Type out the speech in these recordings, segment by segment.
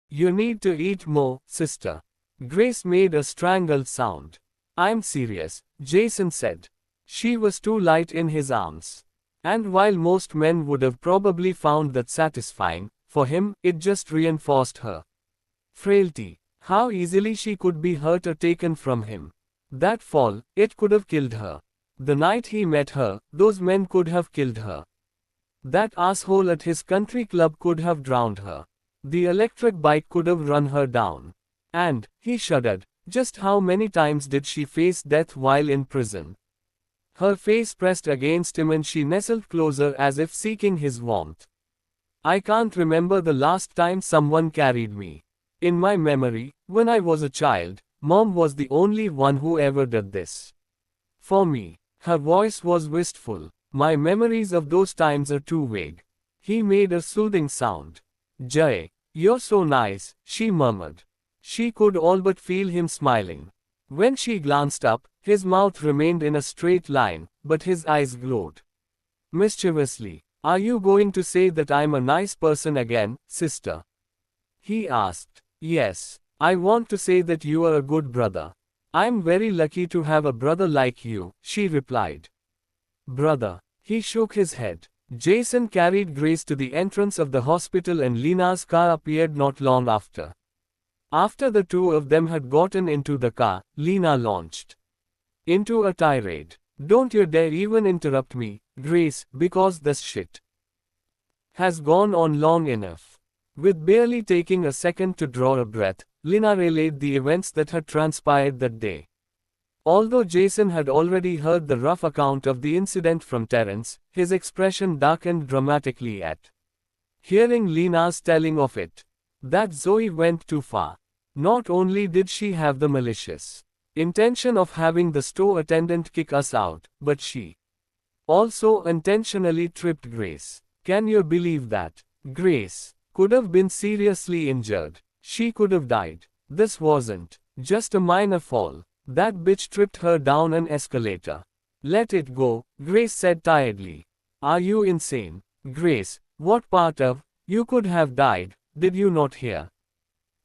You need to eat more, sister. Grace made a strangled sound. I'm serious, Jason said. She was too light in his arms. And while most men would have probably found that satisfying, for him, it just reinforced her frailty. How easily she could be hurt or taken from him. That fall, it could have killed her. The night he met her, those men could have killed her. That asshole at his country club could have drowned her. The electric bike could have run her down. And, he shuddered, just how many times did she face death while in prison? Her face pressed against him and she nestled closer as if seeking his warmth. I can't remember the last time someone carried me. In my memory, when I was a child, Mom was the only one who ever did this. For me. Her voice was wistful. My memories of those times are too vague. He made a soothing sound. Jay, you're so nice, she murmured. She could all but feel him smiling. When she glanced up, his mouth remained in a straight line, but his eyes glowed mischievously. Are you going to say that I'm a nice person again, sister? He asked. Yes, I want to say that you are a good brother. I'm very lucky to have a brother like you, she replied. Brother. He shook his head. Jason carried Grace to the entrance of the hospital and Lena's car appeared not long after. After the two of them had gotten into the car, Lena launched into a tirade. Don't you dare even interrupt me, Grace, because this shit has gone on long enough. With barely taking a second to draw a breath, Lena relayed the events that had transpired that day. Although Jason had already heard the rough account of the incident from Terence, his expression darkened dramatically at hearing Lena's telling of it. That Zoe went too far. Not only did she have the malicious intention of having the store attendant kick us out, but she also intentionally tripped Grace. Can you believe that? Grace could have been seriously injured. She could have died. This wasn't just a minor fall. That bitch tripped her down an escalator. Let it go, Grace said tiredly. Are you insane? Grace, what part of you could have died, did you not hear?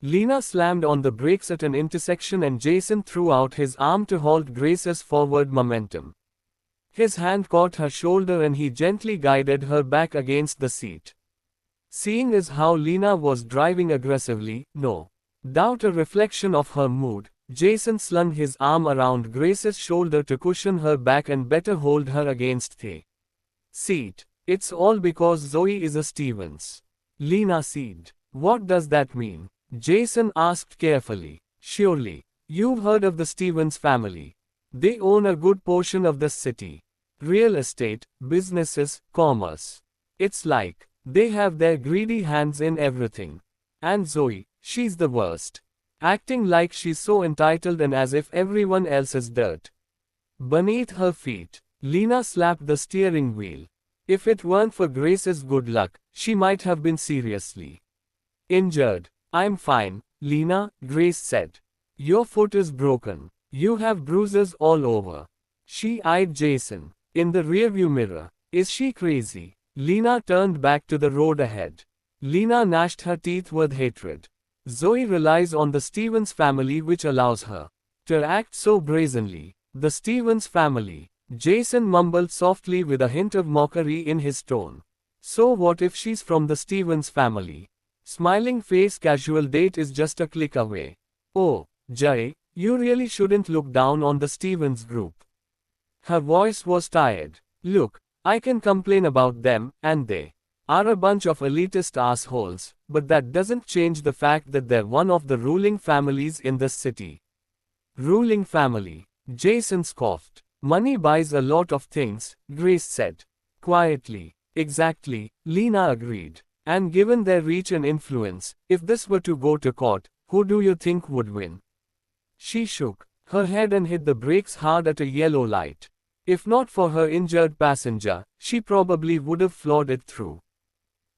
Lena slammed on the brakes at an intersection and Jason threw out his arm to halt Grace's forward momentum. His hand caught her shoulder and he gently guided her back against the seat. Seeing as how Lena was driving aggressively, no doubt a reflection of her mood, Jason slung his arm around Grace's shoulder to cushion her back and better hold her against the seat. It's all because Zoe is a Stevens. Lena said. What does that mean? Jason asked carefully. Surely, you've heard of the Stevens family. They own a good portion of the city. Real estate, businesses, commerce. It's like they have their greedy hands in everything. And Zoe, she's the worst. Acting like she's so entitled and as if everyone else is dirt beneath her feet. Lena slapped the steering wheel. If it weren't for Grace's good luck, she might have been seriously injured. I'm fine, Lena, Grace said. Your foot is broken. You have bruises all over. She eyed Jason in the rearview mirror. Is she crazy? Lena turned back to the road ahead. Lena gnashed her teeth with hatred. Zoe relies on the Stevens family, which allows her to act so brazenly. The Stevens family. Jason mumbled softly with a hint of mockery in his tone. So what if she's from the Stevens family? Smiling face casual date is just a click away. Oh, Jay, you really shouldn't look down on the Stevens group. Her voice was tired. Look, I can complain about them, and they are a bunch of elitist assholes, but that doesn't change the fact that they're one of the ruling families in this city. Ruling family. Jason scoffed. Money buys a lot of things, Grace said quietly. Exactly, Lena agreed. And given their reach and influence, if this were to go to court, who do you think would win? She shook her head and hit the brakes hard at a yellow light. If not for her injured passenger, she probably would have floored it through.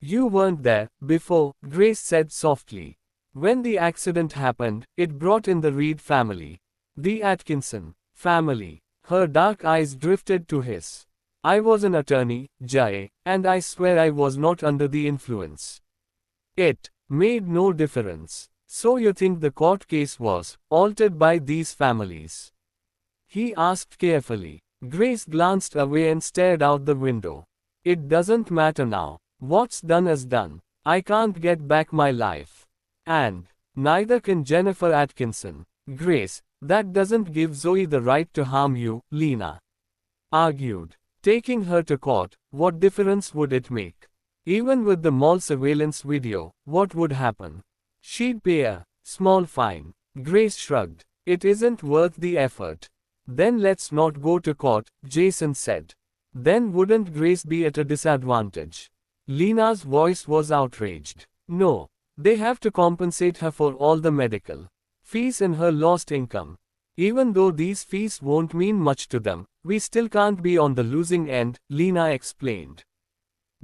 You weren't there before, Grace said softly. When the accident happened, it brought in the Reed family. The Atkinson family. Her dark eyes drifted to his. I was an attorney, Jay, and I swear I was not under the influence. It Made no difference. So you think the court case was altered by these families? He asked carefully. Grace glanced away and stared out the window. It doesn't matter now. What's done is done. I can't get back my life. And neither can Jennifer Atkinson. Grace, that doesn't give Zoe the right to harm you, Lena argued. Taking her to court, what difference would it make? Even with the mall surveillance video, what would happen? She'd pay a small fine. Grace shrugged. It isn't worth the effort. Then let's not go to court, Jason said. Then wouldn't Grace be at a disadvantage? Lena's voice was outraged. No. They have to compensate her for all the medical fees and her lost income. Even though these fees won't mean much to them, we still can't be on the losing end, Lena explained.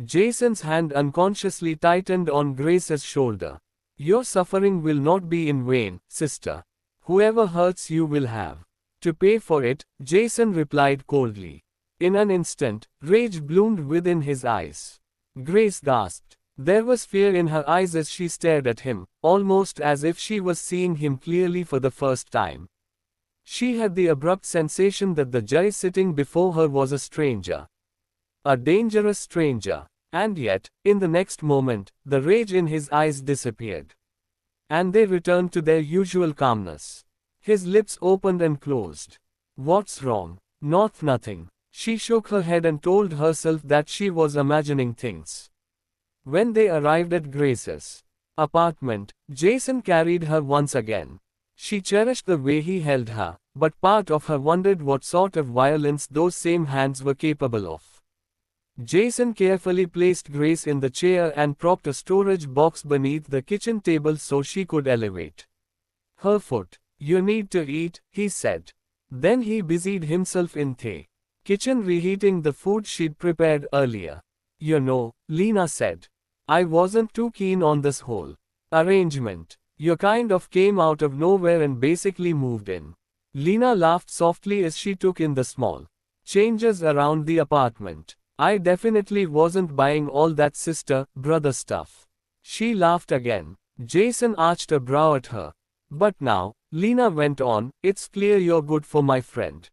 Jason's hand unconsciously tightened on Grace's shoulder. Your suffering will not be in vain, sister. Whoever hurts you will have to pay for it, Jason replied coldly. In an instant, rage bloomed within his eyes. Grace gasped. There was fear in her eyes as she stared at him, almost as if she was seeing him clearly for the first time. She had the abrupt sensation that the judge sitting before her was a stranger. A dangerous stranger. And yet, in the next moment, the rage in his eyes disappeared. And they returned to their usual calmness. His lips opened and closed. What's wrong? Nothing. She shook her head and told herself that she was imagining things. When they arrived at Grace's apartment, Jason carried her once again. She cherished the way he held her, but part of her wondered what sort of violence those same hands were capable of. Jason carefully placed Grace in the chair and propped a storage box beneath the kitchen table so she could elevate her foot. You need to eat, he said. Then he busied himself in the kitchen reheating the food she'd prepared earlier. You know, Lena said. I wasn't too keen on this whole arrangement. You kind of came out of nowhere and basically moved in. Lena laughed softly as she took in the small changes around the apartment. I definitely wasn't buying all that sister-brother stuff. She laughed again. Jason arched a brow at her. But now, Lena went on, it's clear you're good for my friend.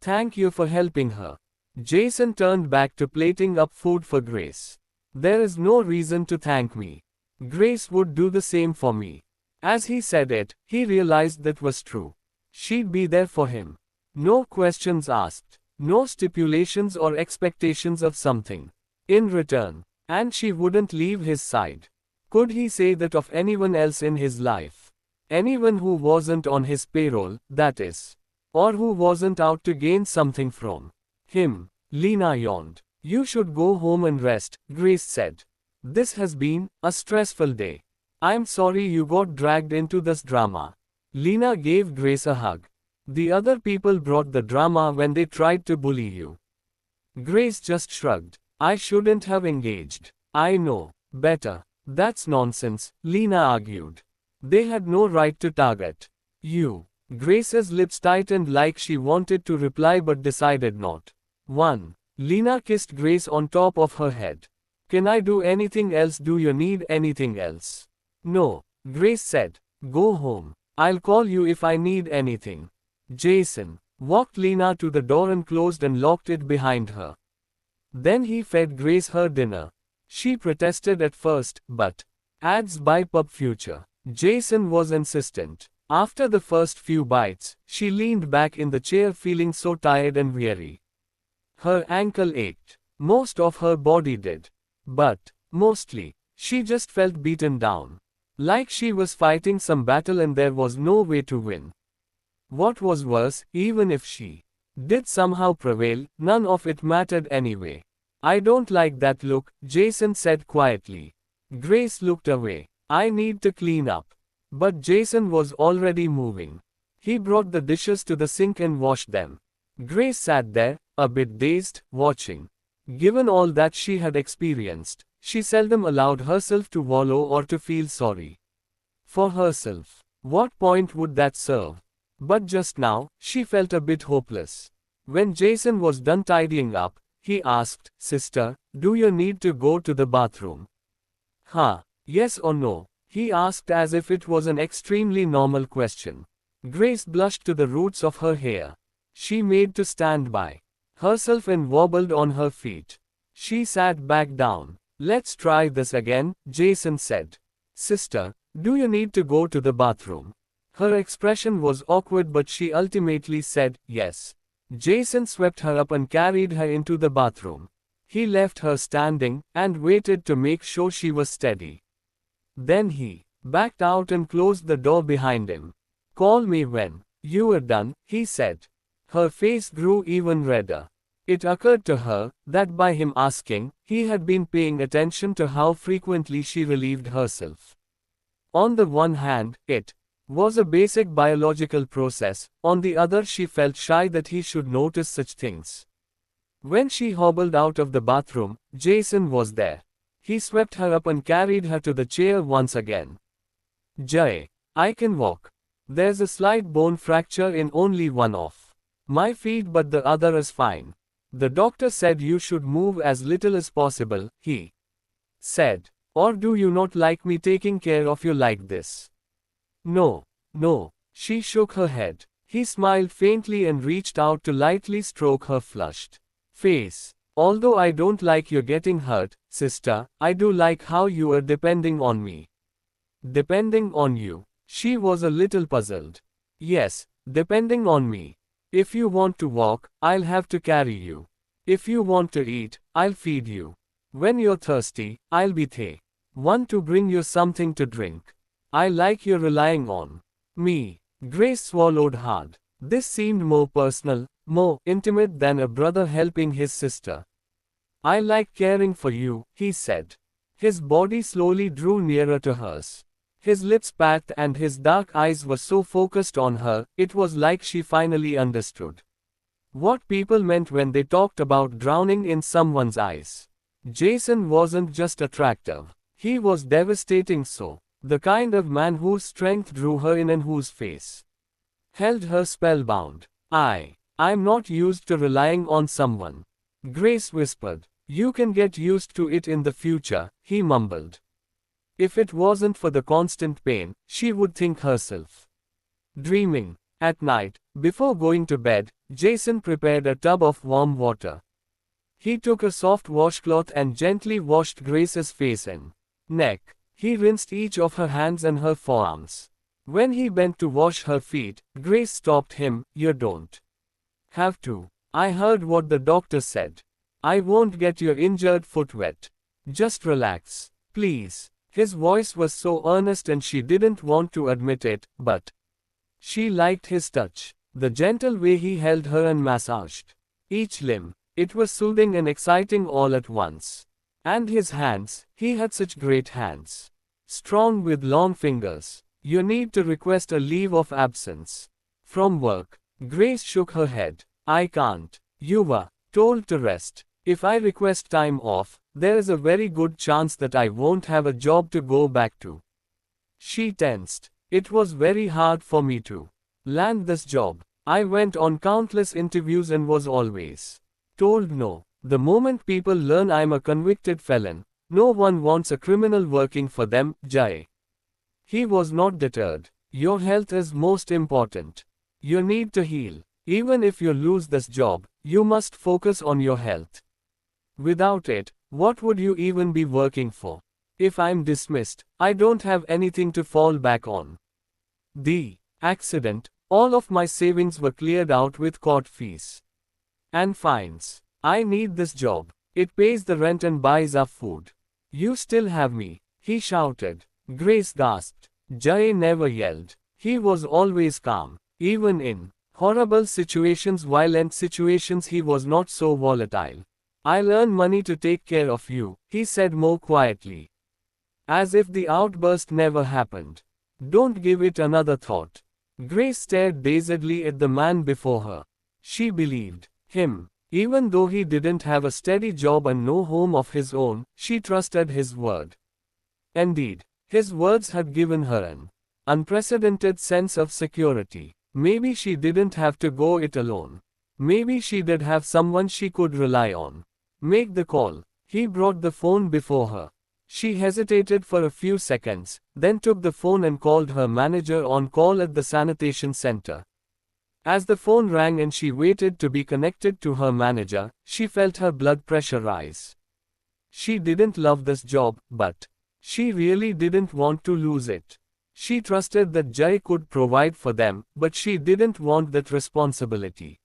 Thank you for helping her. Jason turned back to plating up food for Grace. There is no reason to thank me. Grace would do the same for me. As he said it, he realized that was true. She'd be there for him. No questions asked. No stipulations or expectations of something in return. And she wouldn't leave his side. Could he say that of anyone else in his life? Anyone who wasn't on his payroll, that is. Or who wasn't out to gain something from him. Lena yawned. You should go home and rest, Grace said. This has been a stressful day. I'm sorry you got dragged into this drama. Lena gave Grace a hug. The other people brought the drama when they tried to bully you. Grace just shrugged. I shouldn't have engaged. I know better. That's nonsense, Lena argued. They had no right to target you. Grace's lips tightened like she wanted to reply but decided not. 1. Lena kissed Grace on top of her head. Can I do anything else? Do you need anything else? No, Grace said. Go home. I'll call you if I need anything. Jason walked Lena to the door and closed and locked it behind her. Then he fed Grace her dinner. She protested at first, but ads by Pub Future. Jason was insistent. After the first few bites, she leaned back in the chair feeling so tired and weary. Her ankle ached. Most of her body did. But, mostly, she just felt beaten down. Like she was fighting some battle and there was no way to win. What was worse, even if she did somehow prevail, none of it mattered anyway. I don't like that look, Jason said quietly. Grace looked away. I need to clean up. But Jason was already moving. He brought the dishes to the sink and washed them. Grace sat there, a bit dazed, watching. Given all that she had experienced, she seldom allowed herself to wallow or to feel sorry for herself. What point would that serve? But just now, she felt a bit hopeless. When Jason was done tidying up, he asked, Sister, do you need to go to the bathroom? Huh? Yes or no? He asked as if it was an extremely normal question. Grace blushed to the roots of her hair. She made to stand by herself and wobbled on her feet. She sat back down. Let's try this again, Jason said. Sister, do you need to go to the bathroom? Her expression was awkward, but she ultimately said, yes. Jason swept her up and carried her into the bathroom. He left her standing, and waited to make sure she was steady. Then he backed out and closed the door behind him. Call me when you are done, he said. Her face grew even redder. It occurred to her that by him asking, he had been paying attention to how frequently she relieved herself. On the one hand, it was a basic biological process, on the other she felt shy that he should notice such things. When she hobbled out of the bathroom, Jason was there. He swept her up and carried her to the chair once again. Jay, I can walk. There's a slight bone fracture in only one of my feet, but the other is fine. The doctor said you should move as little as possible, he said. Or do you not like me taking care of you like this? No, no, she shook her head. He smiled faintly and reached out to lightly stroke her flushed face. Although I don't like you getting hurt, sister, I do like how you are depending on me. Depending on you? She was a little puzzled. Yes, depending on me. If you want to walk, I'll have to carry you. If you want to eat, I'll feed you. When you're thirsty, I'll be the one to bring you something to drink. I like you relying on me. Grace swallowed hard. This seemed more personal, more intimate than a brother helping his sister. I like caring for you, he said. His body slowly drew nearer to hers. His lips packed and his dark eyes were so focused on her, it was like she finally understood what people meant when they talked about drowning in someone's eyes. Jason wasn't just attractive. He was devastating, so the kind of man whose strength drew her in and whose face held her spellbound. I'm not used to relying on someone. Grace whispered. You can get used to it in the future, he mumbled. If it wasn't for the constant pain, she would think herself dreaming. At night, before going to bed, Jason prepared a tub of warm water. He took a soft washcloth and gently washed Grace's face and neck. He rinsed each of her hands and her forearms. When he bent to wash her feet, Grace stopped him. You don't have to. I heard what the doctor said. I won't get your injured foot wet. Just relax, please. His voice was so earnest and she didn't want to admit it, but she liked his touch. The gentle way he held her and massaged each limb. It was soothing and exciting all at once. And his hands, he had such great hands. Strong with long fingers. You need to request a leave of absence from work. Grace shook her head. I can't. You were told to rest. If I request time off, there is a very good chance that I won't have a job to go back to. She tensed. It was very hard for me to land this job. I went on countless interviews and was always told no. The moment people learn I'm a convicted felon, no one wants a criminal working for them, Jay. He was not deterred. Your health is most important. You need to heal. Even if you lose this job, you must focus on your health. Without it, what would you even be working for? If I'm dismissed, I don't have anything to fall back on. The accident, all of my savings were cleared out with court fees and fines. I need this job. It pays the rent and buys our food. You still have me, he shouted. Grace gasped. Jay never yelled. He was always calm. Even in horrible situations, violent situations, he was not so volatile. I'll earn money to take care of you, he said more quietly. As if the outburst never happened. Don't give it another thought. Grace stared dazedly at the man before her. She believed him. Even though he didn't have a steady job and no home of his own, she trusted his word. Indeed, his words had given her an unprecedented sense of security. Maybe she didn't have to go it alone. Maybe she did have someone she could rely on. Make the call. He brought the phone before her. She hesitated for a few seconds, then took the phone and called her manager on call at the sanitation center. As the phone rang and she waited to be connected to her manager, she felt her blood pressure rise. She didn't love this job, but she really didn't want to lose it. She trusted that Jay could provide for them, but she didn't want that responsibility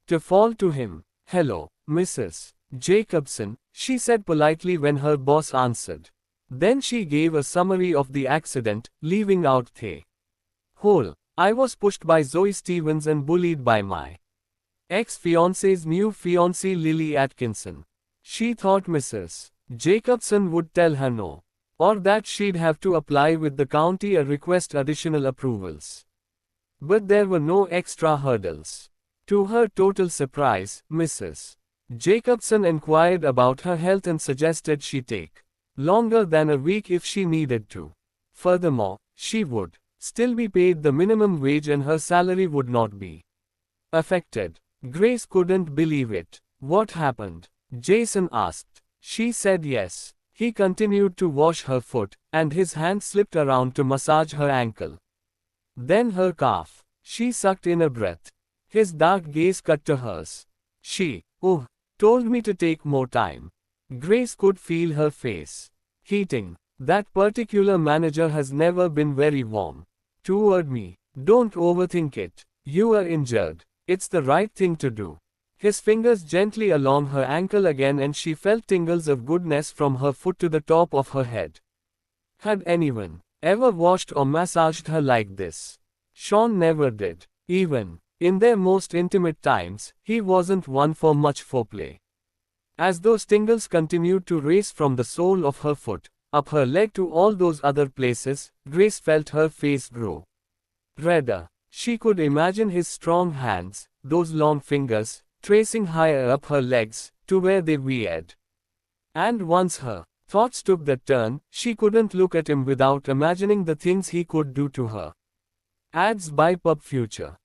to fall to him. "Hello, Mrs. Jacobson," she said politely when her boss answered. Then she gave a summary of the accident, leaving out the whole "I was pushed by Zoe Stevens and bullied by my ex-fiance's new fiancée Lily Atkinson." She thought Mrs. Jacobson would tell her no, or that she'd have to apply with the county or request additional approvals. But there were no extra hurdles. To her total surprise, Mrs. Jacobson inquired about her health and suggested she take longer than a week if she needed to. Furthermore, she would still be paid the minimum wage and her salary would not be affected. Grace couldn't believe it. "What happened?" Jason asked. She said yes. He continued to wash her foot, and his hand slipped around to massage her ankle. Then her calf. She sucked in a breath. His dark gaze cut to hers. "She, told me to take more time." Grace could feel her face heating. "That particular manager has never been very warm toward me." "Don't overthink it. You are injured. It's the right thing to do." His fingers gently along her ankle again and she felt tingles of goodness from her foot to the top of her head. Had anyone ever washed or massaged her like this? Sean never did. Even in their most intimate times, he wasn't one for much foreplay. As those tingles continued to race from the sole of her foot, up her leg to all those other places, Grace felt her face grow redder. She could imagine his strong hands, those long fingers, tracing higher up her legs, to where they veered. And once her thoughts took that turn, she couldn't look at him without imagining the things he could do to her. Ads by Pub Future.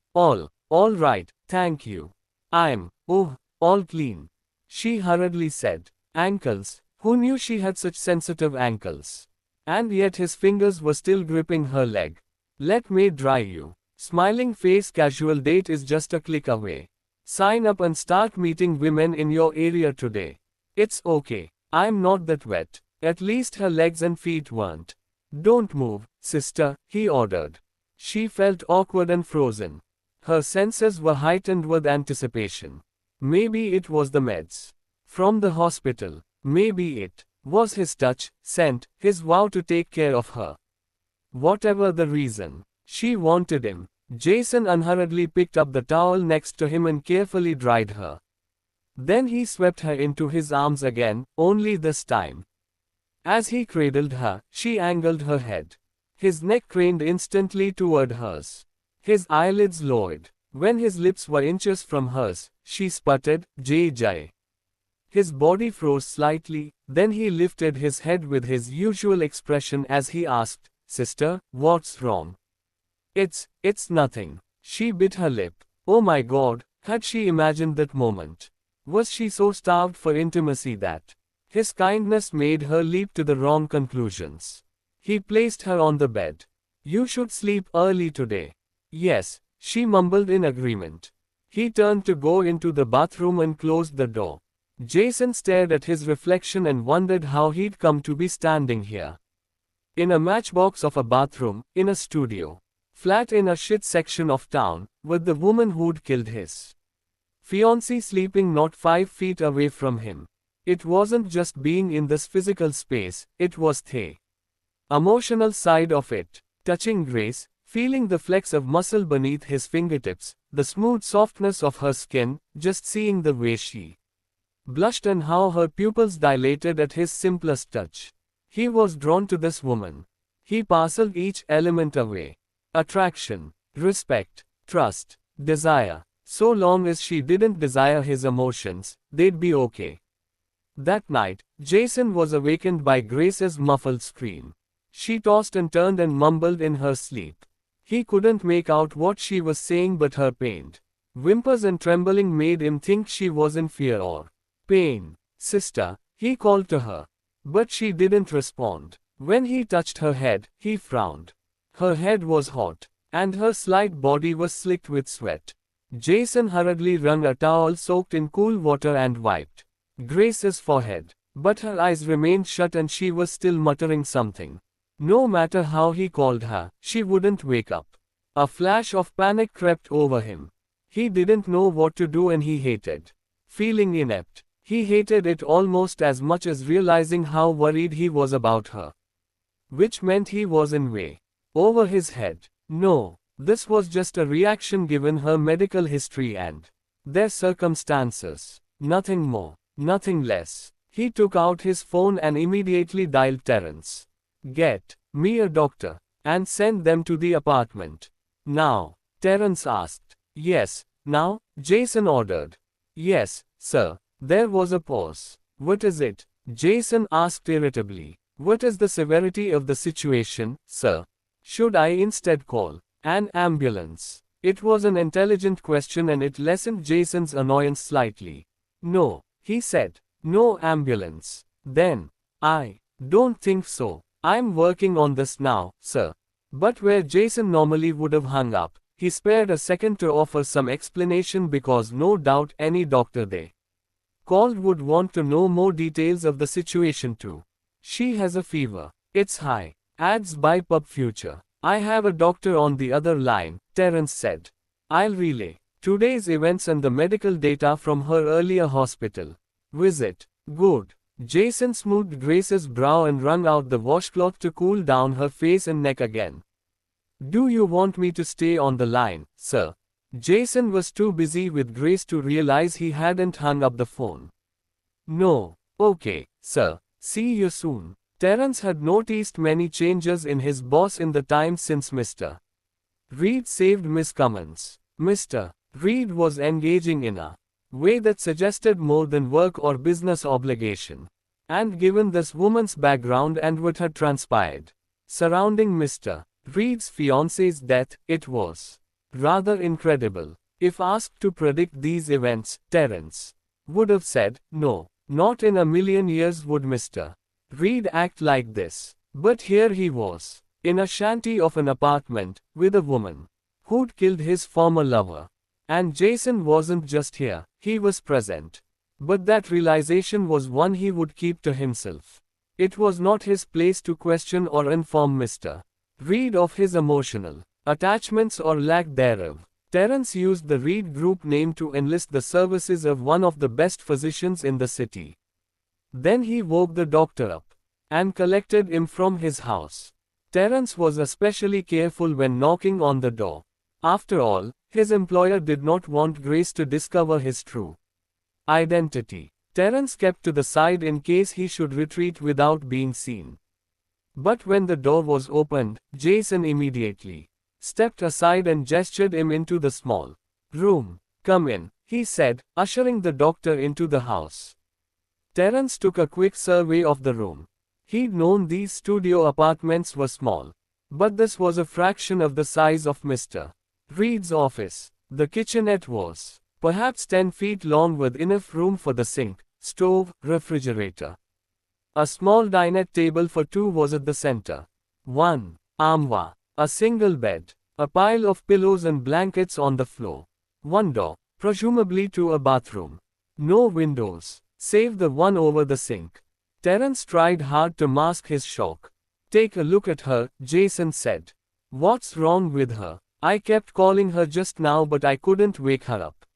All right, thank you. I'm, all clean." She hurriedly said. Ankles. Who knew she had such sensitive ankles? And yet his fingers were still gripping her leg. "Let me dry you." Smiling face casual date is just a click away. Sign up and start meeting women in your area today. It's okay. I'm not that wet. At least her legs and feet weren't. "Don't move, sister," he ordered. She felt awkward and frozen. Her senses were heightened with anticipation. Maybe it was the meds from the hospital. Maybe it was his touch, scent, his vow to take care of her. Whatever the reason, she wanted him. Jason unhurriedly picked up the towel next to him and carefully dried her. Then he swept her into his arms again, only this time. As he cradled her, she angled her head. His neck craned instantly toward hers. His eyelids lowered. When his lips were inches from hers, she sputtered, "Jay." His body froze slightly, then he lifted his head with his usual expression as he asked, "Sister, what's wrong?" It's nothing." She bit her lip. Oh my God, had she imagined that moment? Was she so starved for intimacy that his kindness made her leap to the wrong conclusions? He placed her on the bed. "You should sleep early today." "Yes," she mumbled in agreement. He turned to go into the bathroom and closed the door. Jason stared at his reflection and wondered how he'd come to be standing here. In a matchbox of a bathroom, in a studio. Flat in a shit section of town, with the woman who'd killed his fiancée sleeping not 5 feet away from him. It wasn't just being in this physical space, it was the emotional side of it. Touching Grace, feeling the flex of muscle beneath his fingertips, the smooth softness of her skin, just seeing the way she blushed and how her pupils dilated at his simplest touch. He was drawn to this woman. He parceled each element away. Attraction, respect, trust, desire. So long as she didn't desire his emotions, they'd be okay. That night, Jason was awakened by Grace's muffled scream. She tossed and turned and mumbled in her sleep. He couldn't make out what she was saying, but her pained whimpers and trembling made him think she was in fear or pain. "Sister," he called to her. But she didn't respond. When he touched her head, he frowned. Her head was hot, and her slight body was slicked with sweat. Jason hurriedly wrung a towel soaked in cool water and wiped Grace's forehead. But her eyes remained shut and she was still muttering something. No matter how he called her, she wouldn't wake up. A flash of panic crept over him. He didn't know what to do and he hated feeling inept. He hated it almost as much as realizing how worried he was about her. Which meant he was in way over his head. No, this was just a reaction given her medical history and their circumstances. Nothing more, nothing less. He took out his phone and immediately dialed Terence. "Get me a doctor, and send them to the apartment. Now," Terence asked. "Yes, now?" Jason ordered. "Yes, sir." There was a pause. "What is it?" Jason asked irritably. "What is the severity of the situation, sir? Should I instead call an ambulance?" It was an intelligent question and it lessened Jason's annoyance slightly. "No," he said. "No ambulance." "Then, I don't think so. I'm working on this now, sir." But where Jason normally would have hung up, he spared a second to offer some explanation because no doubt any doctor they called would want to know more details of the situation too. "She has a fever. It's high. Adds by pub future." "I have a doctor on the other line," Terence said. "I'll relay today's events and the medical data from her earlier hospital visit." "Good." Jason smoothed Grace's brow and wrung out the washcloth to cool down her face and neck again. "Do you want me to stay on the line, sir?" Jason was too busy with Grace to realize he hadn't hung up the phone. "No. Okay, sir. See you soon." Terence had noticed many changes in his boss in the time since Mr. Reed saved Miss Cummins. Mr. Reed was engaging in a way that suggested more than work or business obligation. And given this woman's background and what had transpired surrounding Mr. Reed's fiance's death, it was rather incredible. If asked to predict these events, Terence would have said, no, not in a million years would Mr. Reed act like this. But here he was, in a shanty of an apartment, with a woman who'd killed his former lover. And Jason wasn't just here, he was present. But that realization was one he would keep to himself. It was not his place to question or inform Mr. Reed of his emotional attachments or lack thereof. Terence used the Reed Group name to enlist the services of one of the best physicians in the city. Then he woke the doctor up and collected him from his house. Terence was especially careful when knocking on the door. After all, his employer did not want Grace to discover his true identity. Terence kept to the side in case he should retreat without being seen. But when the door was opened, Jason immediately stepped aside and gestured him into the small room. "Come in," he said, ushering the doctor into the house. Terence took a quick survey of the room. He'd known these studio apartments were small. But this was a fraction of the size of Mr. Reed's office. The kitchenette was perhaps 10 feet long with enough room for the sink, stove, refrigerator. A small dinette table for two was at the center. One armoire, a single bed, a pile of pillows and blankets on the floor. One door, presumably to a bathroom. No windows, save the one over the sink. Terence tried hard to mask his shock. "Take a look at her," Jason said. "What's wrong with her? I kept calling her just now but I couldn't wake her up."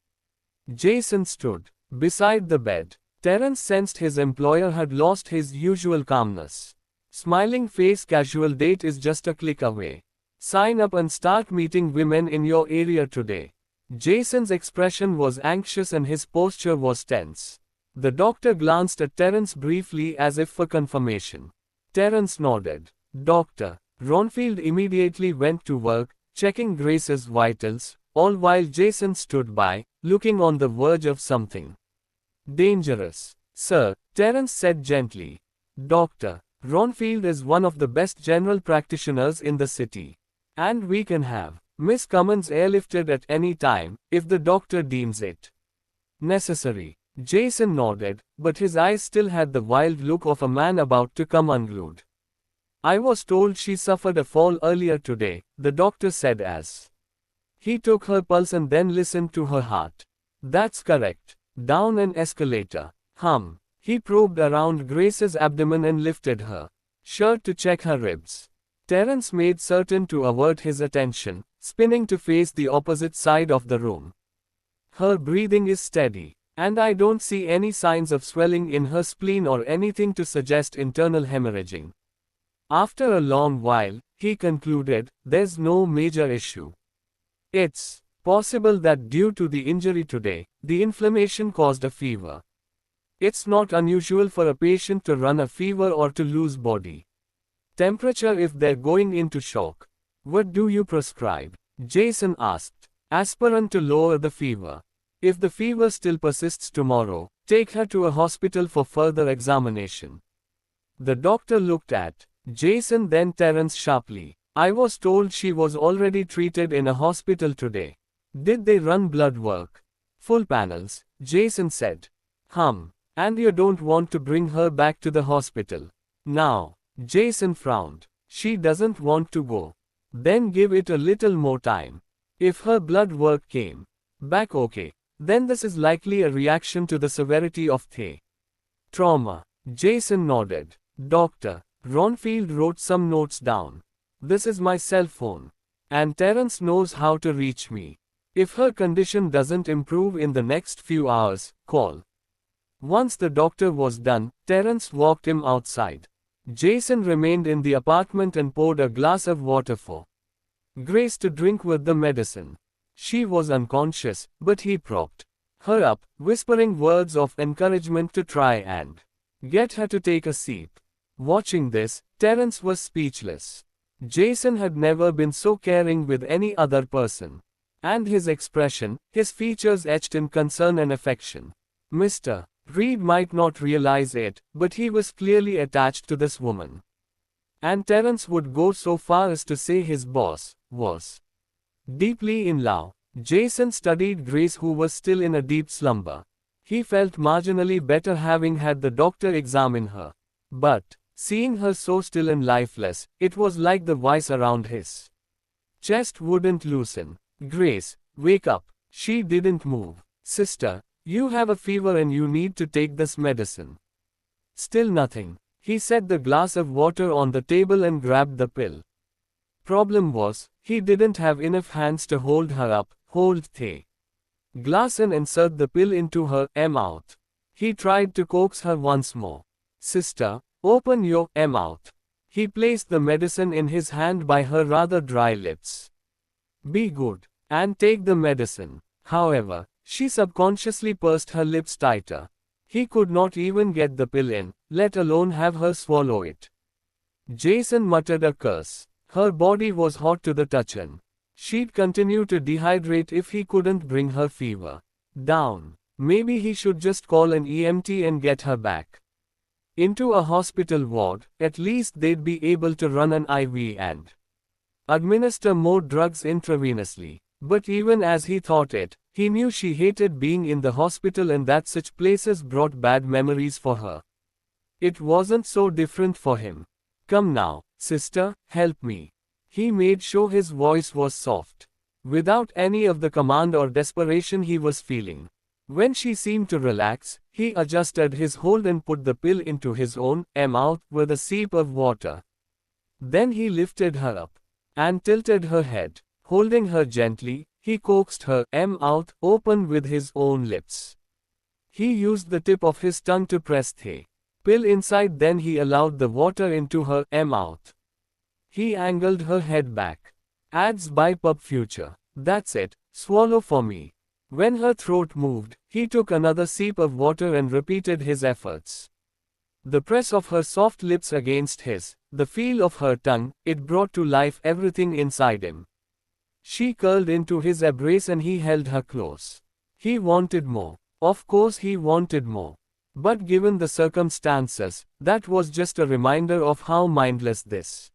Jason stood beside the bed. Terence sensed his employer had lost his usual calmness. Smiling face, "Casual date is just a click away. Sign up and start meeting women in your area today." Jason's expression was anxious and his posture was tense. The doctor glanced at Terence briefly as if for confirmation. Terence nodded. Dr. Ronfield immediately went to work, checking Grace's vitals, all while Jason stood by, looking on the verge of something dangerous. "Sir," Terence said gently. "Dr. Ronfield is one of the best general practitioners in the city. And we can have Miss Cummins airlifted at any time, if the doctor deems it necessary." Jason nodded, but his eyes still had the wild look of a man about to come unglued. I was told she suffered a fall earlier today, the doctor said as he took her pulse and then listened to her heart. That's correct. Down an escalator. He probed around Grace's abdomen and lifted her shirt to check her ribs. Terence made certain to avert his attention, spinning to face the opposite side of the room. Her breathing is steady, and I don't see any signs of swelling in her spleen or anything to suggest internal hemorrhaging. After a long while, he concluded, there's no major issue. It's possible that due to the injury today, the inflammation caused a fever. It's not unusual for a patient to run a fever or to lose body temperature if they're going into shock. What do you prescribe? Jason asked. Aspirin to lower the fever. If the fever still persists tomorrow, take her to a hospital for further examination. The doctor looked at Jason then Terence sharply. I was told she was already treated in a hospital today. Did they run blood work? Full panels, Jason said. And you don't want to bring her back to the hospital now? Jason frowned. She doesn't want to go. Then give it a little more time. If her blood work came back okay, then this is likely a reaction to the severity of the trauma. Jason nodded. Doctor, Ronfield wrote some notes down. This is my cell phone. And Terence knows how to reach me. If her condition doesn't improve in the next few hours, call. Once the doctor was done, Terence walked him outside. Jason remained in the apartment and poured a glass of water for Grace to drink with the medicine. She was unconscious, but he propped her up, whispering words of encouragement to try and get her to take a seat. Watching this, Terence was speechless. Jason had never been so caring with any other person. And his expression, his features etched in concern and affection. Mr. Reed might not realize it, but he was clearly attached to this woman. And Terence would go so far as to say his boss was deeply in love. Jason studied Grace, who was still in a deep slumber. He felt marginally better having had the doctor examine her. But, seeing her so still and lifeless, it was like the vice around his chest wouldn't loosen. Grace, wake up. She didn't move. Sister, you have a fever and you need to take this medicine. Still nothing. He set the glass of water on the table and grabbed the pill. Problem was, he didn't have enough hands to hold her up, hold the glass and insert the pill into her mouth. He tried to coax her once more. Sister, open your mouth. He placed the medicine in his hand by her rather dry lips. Be good, and take the medicine. However, she subconsciously pursed her lips tighter. He could not even get the pill in, let alone have her swallow it. Jason muttered a curse. Her body was hot to the touch and she'd continue to dehydrate if he couldn't bring her fever down. Maybe he should just call an EMT and get her back into a hospital ward. At least they'd be able to run an IV and administer more drugs intravenously. But even as he thought it, he knew she hated being in the hospital and that such places brought bad memories for her. It wasn't so different for him. Come now, sister, help me. He made sure his voice was soft, without any of the command or desperation he was feeling. When she seemed to relax, he adjusted his hold and put the pill into his own mouth with a sip of water. Then he lifted her up and tilted her head. Holding her gently, he coaxed her mouth open with his own lips. He used the tip of his tongue to press the pill inside, then he allowed the water into her mouth. He angled her head back. Ads by Pub Future. That's it, swallow for me. When her throat moved, he took another sip of water and repeated his efforts. The press of her soft lips against his, the feel of her tongue, it brought to life everything inside him. She curled into his embrace and he held her close. He wanted more. Of course he wanted more. But given the circumstances, that was just a reminder of how mindless this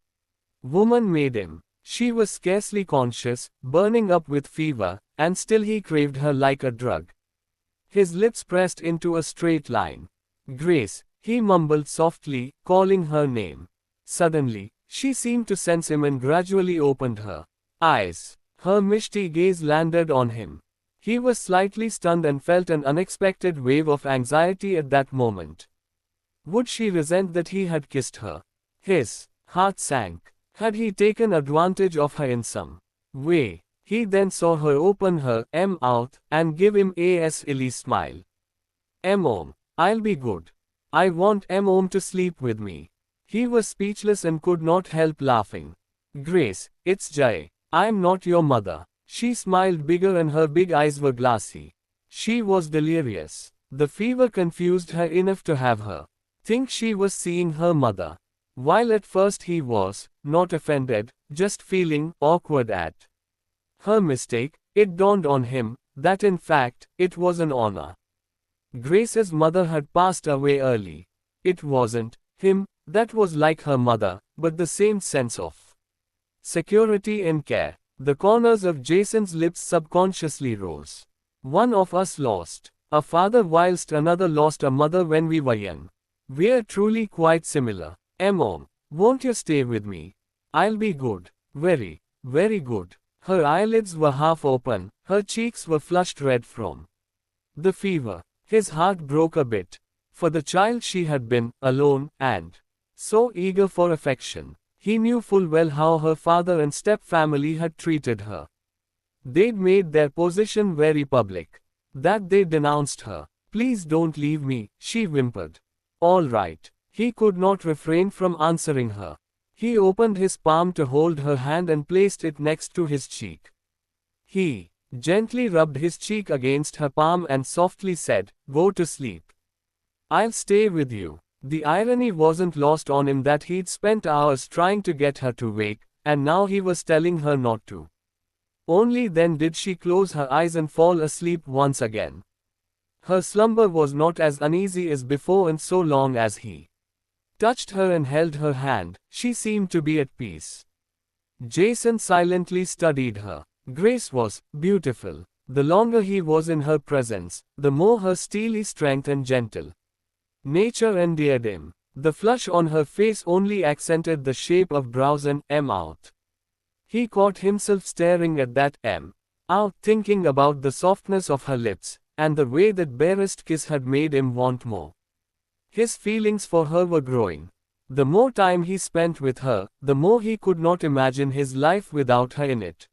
woman made him. She was scarcely conscious, burning up with fever, and still he craved her like a drug. His lips pressed into a straight line. Grace, he mumbled softly, calling her name. Suddenly, she seemed to sense him and gradually opened her eyes. Her misty gaze landed on him. He was slightly stunned and felt an unexpected wave of anxiety at that moment. Would she resent that he had kissed her? His heart sank. Had he taken advantage of her in some way? He then saw her open her mouth and give him a silly smile. Mom, I'll be good. I want Mom to sleep with me. He was speechless and could not help laughing. Grace, it's Jay. I'm not your mother. She smiled bigger and her big eyes were glassy. She was delirious. The fever confused her enough to have her think she was seeing her mother. While at first he was not offended, just feeling awkward at her mistake, it dawned on him that in fact, it was an honor. Grace's mother had passed away early. It wasn't him that was like her mother, but the same sense of security and care. The corners of Jason's lips subconsciously rose. One of us lost a father whilst another lost a mother when we were young. We're truly quite similar. Mom, won't you stay with me? I'll be good. Very, very good. Her eyelids were half open, her cheeks were flushed red from the fever. His heart broke a bit. For the child she had been, alone, and so eager for affection. He knew full well how her father and step-family had treated her. They'd made their position very public. That they denounced her. Please don't leave me, she whimpered. All right. He could not refrain from answering her. He opened his palm to hold her hand and placed it next to his cheek. He gently rubbed his cheek against her palm and softly said, "Go to sleep. I'll stay with you." The irony wasn't lost on him that he'd spent hours trying to get her to wake, and now he was telling her not to. Only then did she close her eyes and fall asleep once again. Her slumber was not as uneasy as before, and so long as he touched her and held her hand, she seemed to be at peace. Jason silently studied her. Grace was beautiful. The longer he was in her presence, the more her steely strength and gentle nature endeared him. The flush on her face only accented the shape of brows and mouth. He caught himself staring at that mouth, thinking about the softness of her lips, and the way that barest kiss had made him want more. His feelings for her were growing. The more time he spent with her, the more he could not imagine his life without her in it.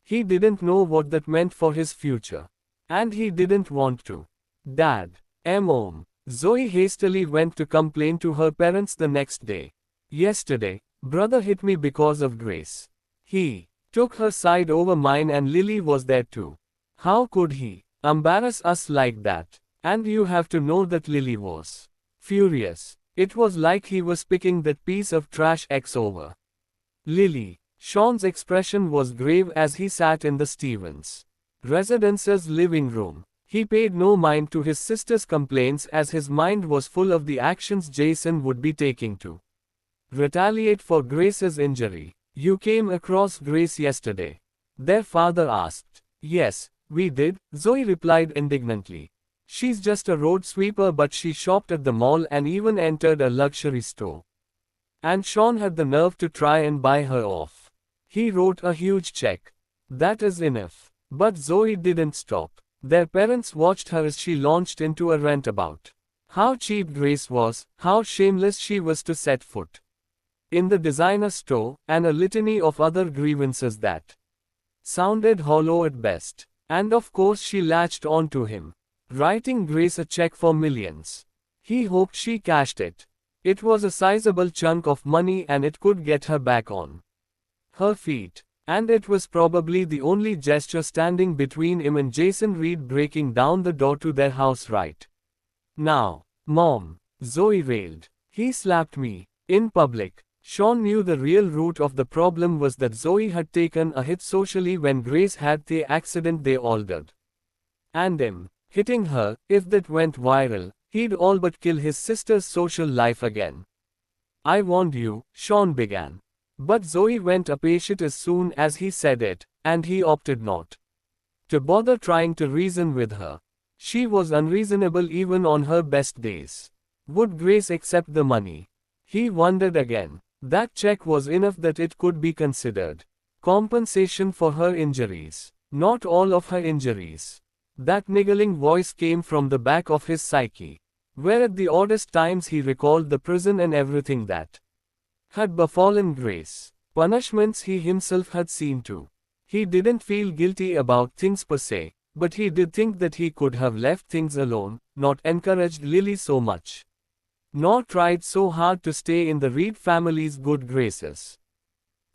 He didn't know what that meant for his future. And he didn't want to. Dad. Mom. Zoe hastily went to complain to her parents the next day. Yesterday, brother hit me because of Grace. He took her side over mine and Lily was there too. How could he embarrass us like that? And you have to know that Lily was furious. It was like he was picking that piece of trash over Lily. Sean's expression was grave as he sat in the Stevens residence's living room. He paid no mind to his sister's complaints as his mind was full of the actions Jason would be taking to retaliate for Grace's injury. You came across Grace yesterday? Their father asked. Yes, we did, Zoe replied indignantly. She's just a road sweeper, but she shopped at the mall and even entered a luxury store. And Sean had the nerve to try and buy her off. He wrote a huge check. That is enough. But Zoe didn't stop. Their parents watched her as she launched into a rant about how cheap Grace was, how shameless she was to set foot in the designer store, and a litany of other grievances that sounded hollow at best. And of course she latched on to him, writing Grace a check for millions. He hoped she cashed it. It was a sizable chunk of money and it could get her back on her feet. And it was probably the only gesture standing between him and Jason Reed breaking down the door to their house right now. Mom, Zoe railed. He slapped me in public. Sean knew the real root of the problem was that Zoe had taken a hit socially when Grace had the accident they all did. And him hitting her, if that went viral, he'd all but kill his sister's social life again. I warned you, Sean began. But Zoe went apeshit as soon as he said it, and he opted not to bother trying to reason with her. She was unreasonable even on her best days. Would Grace accept the money? He wondered again. That check was enough that it could be considered compensation for her injuries. Not all of her injuries. That niggling voice came from the back of his psyche, where at the oddest times he recalled the prison and everything that had befallen Grace. Punishments he himself had seen too. He didn't feel guilty about things per se, but he did think that he could have left things alone, not encouraged Lily so much, nor tried so hard to stay in the Reed family's good graces.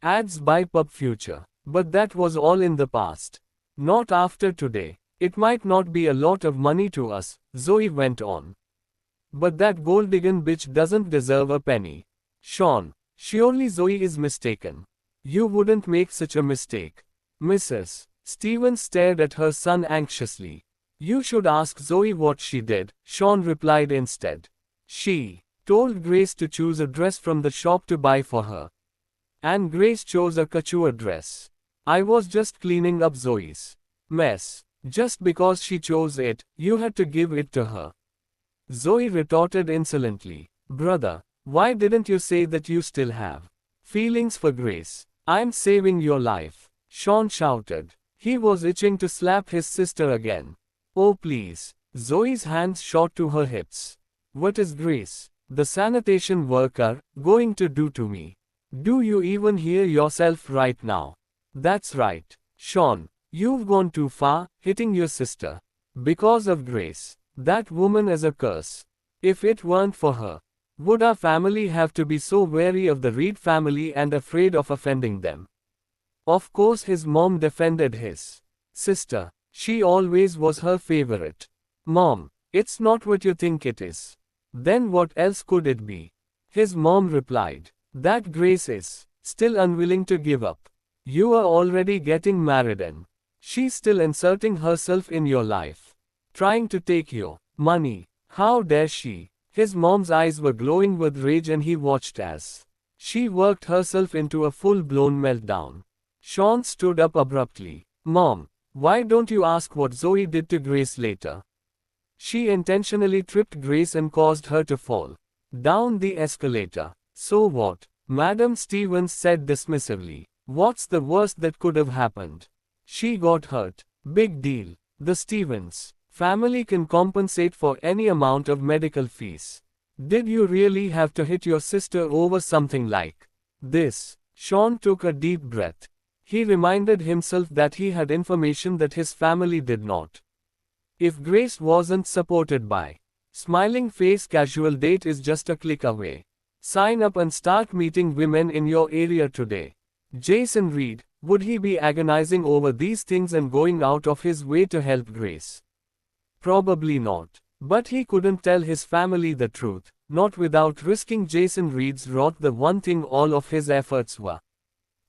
Ads by Pub Future. But that was all in the past. Not after today. It might not be a lot of money to us, Zoe went on. But that gold-digging bitch doesn't deserve a penny. Sean, surely Zoe is mistaken. You wouldn't make such a mistake. Mrs. Stevens stared at her son anxiously. You should ask Zoe what she did, Sean replied instead. She told Grace to choose a dress from the shop to buy for her. And Grace chose a couture dress. I was just cleaning up Zoe's mess. Just because she chose it, you had to give it to her. Zoe retorted insolently. Brother, why didn't you say that you still have feelings for Grace? I'm saving your life, Sean shouted. He was itching to slap his sister again. Oh please. Zoe's hands shot to her hips. What is Grace, the sanitation worker, going to do to me? Do you even hear yourself right now? That's right, Sean. You've gone too far, hitting your sister. Because of Grace. That woman is a curse. If it weren't for her, would our family have to be so wary of the Reed family and afraid of offending them? Of course his mom defended his sister. She always was her favorite. Mom, it's not what you think it is. Then what else could it be? His mom replied. That Grace is still unwilling to give up. You are already getting married and she's still inserting herself in your life. Trying to take your money. How dare she? His mom's eyes were glowing with rage and he watched as she worked herself into a full-blown meltdown. Sean stood up abruptly. Mom, why don't you ask what Zoe did to Grace later? She intentionally tripped Grace and caused her to fall down the escalator. So what? Madam Stevens said dismissively. What's the worst that could have happened? She got hurt. Big deal. The Stevens family can compensate for any amount of medical fees. Did you really have to hit your sister over something like this? Sean took a deep breath. He reminded himself that he had information that his family did not. If Grace wasn't supported by Smiling Face Casual Date is just a click away. Sign up and start meeting women in your area today. Jason Reed, would he be agonizing over these things and going out of his way to help Grace? Probably not. But he couldn't tell his family the truth, not without risking Jason Reed's wrath, the one thing all of his efforts were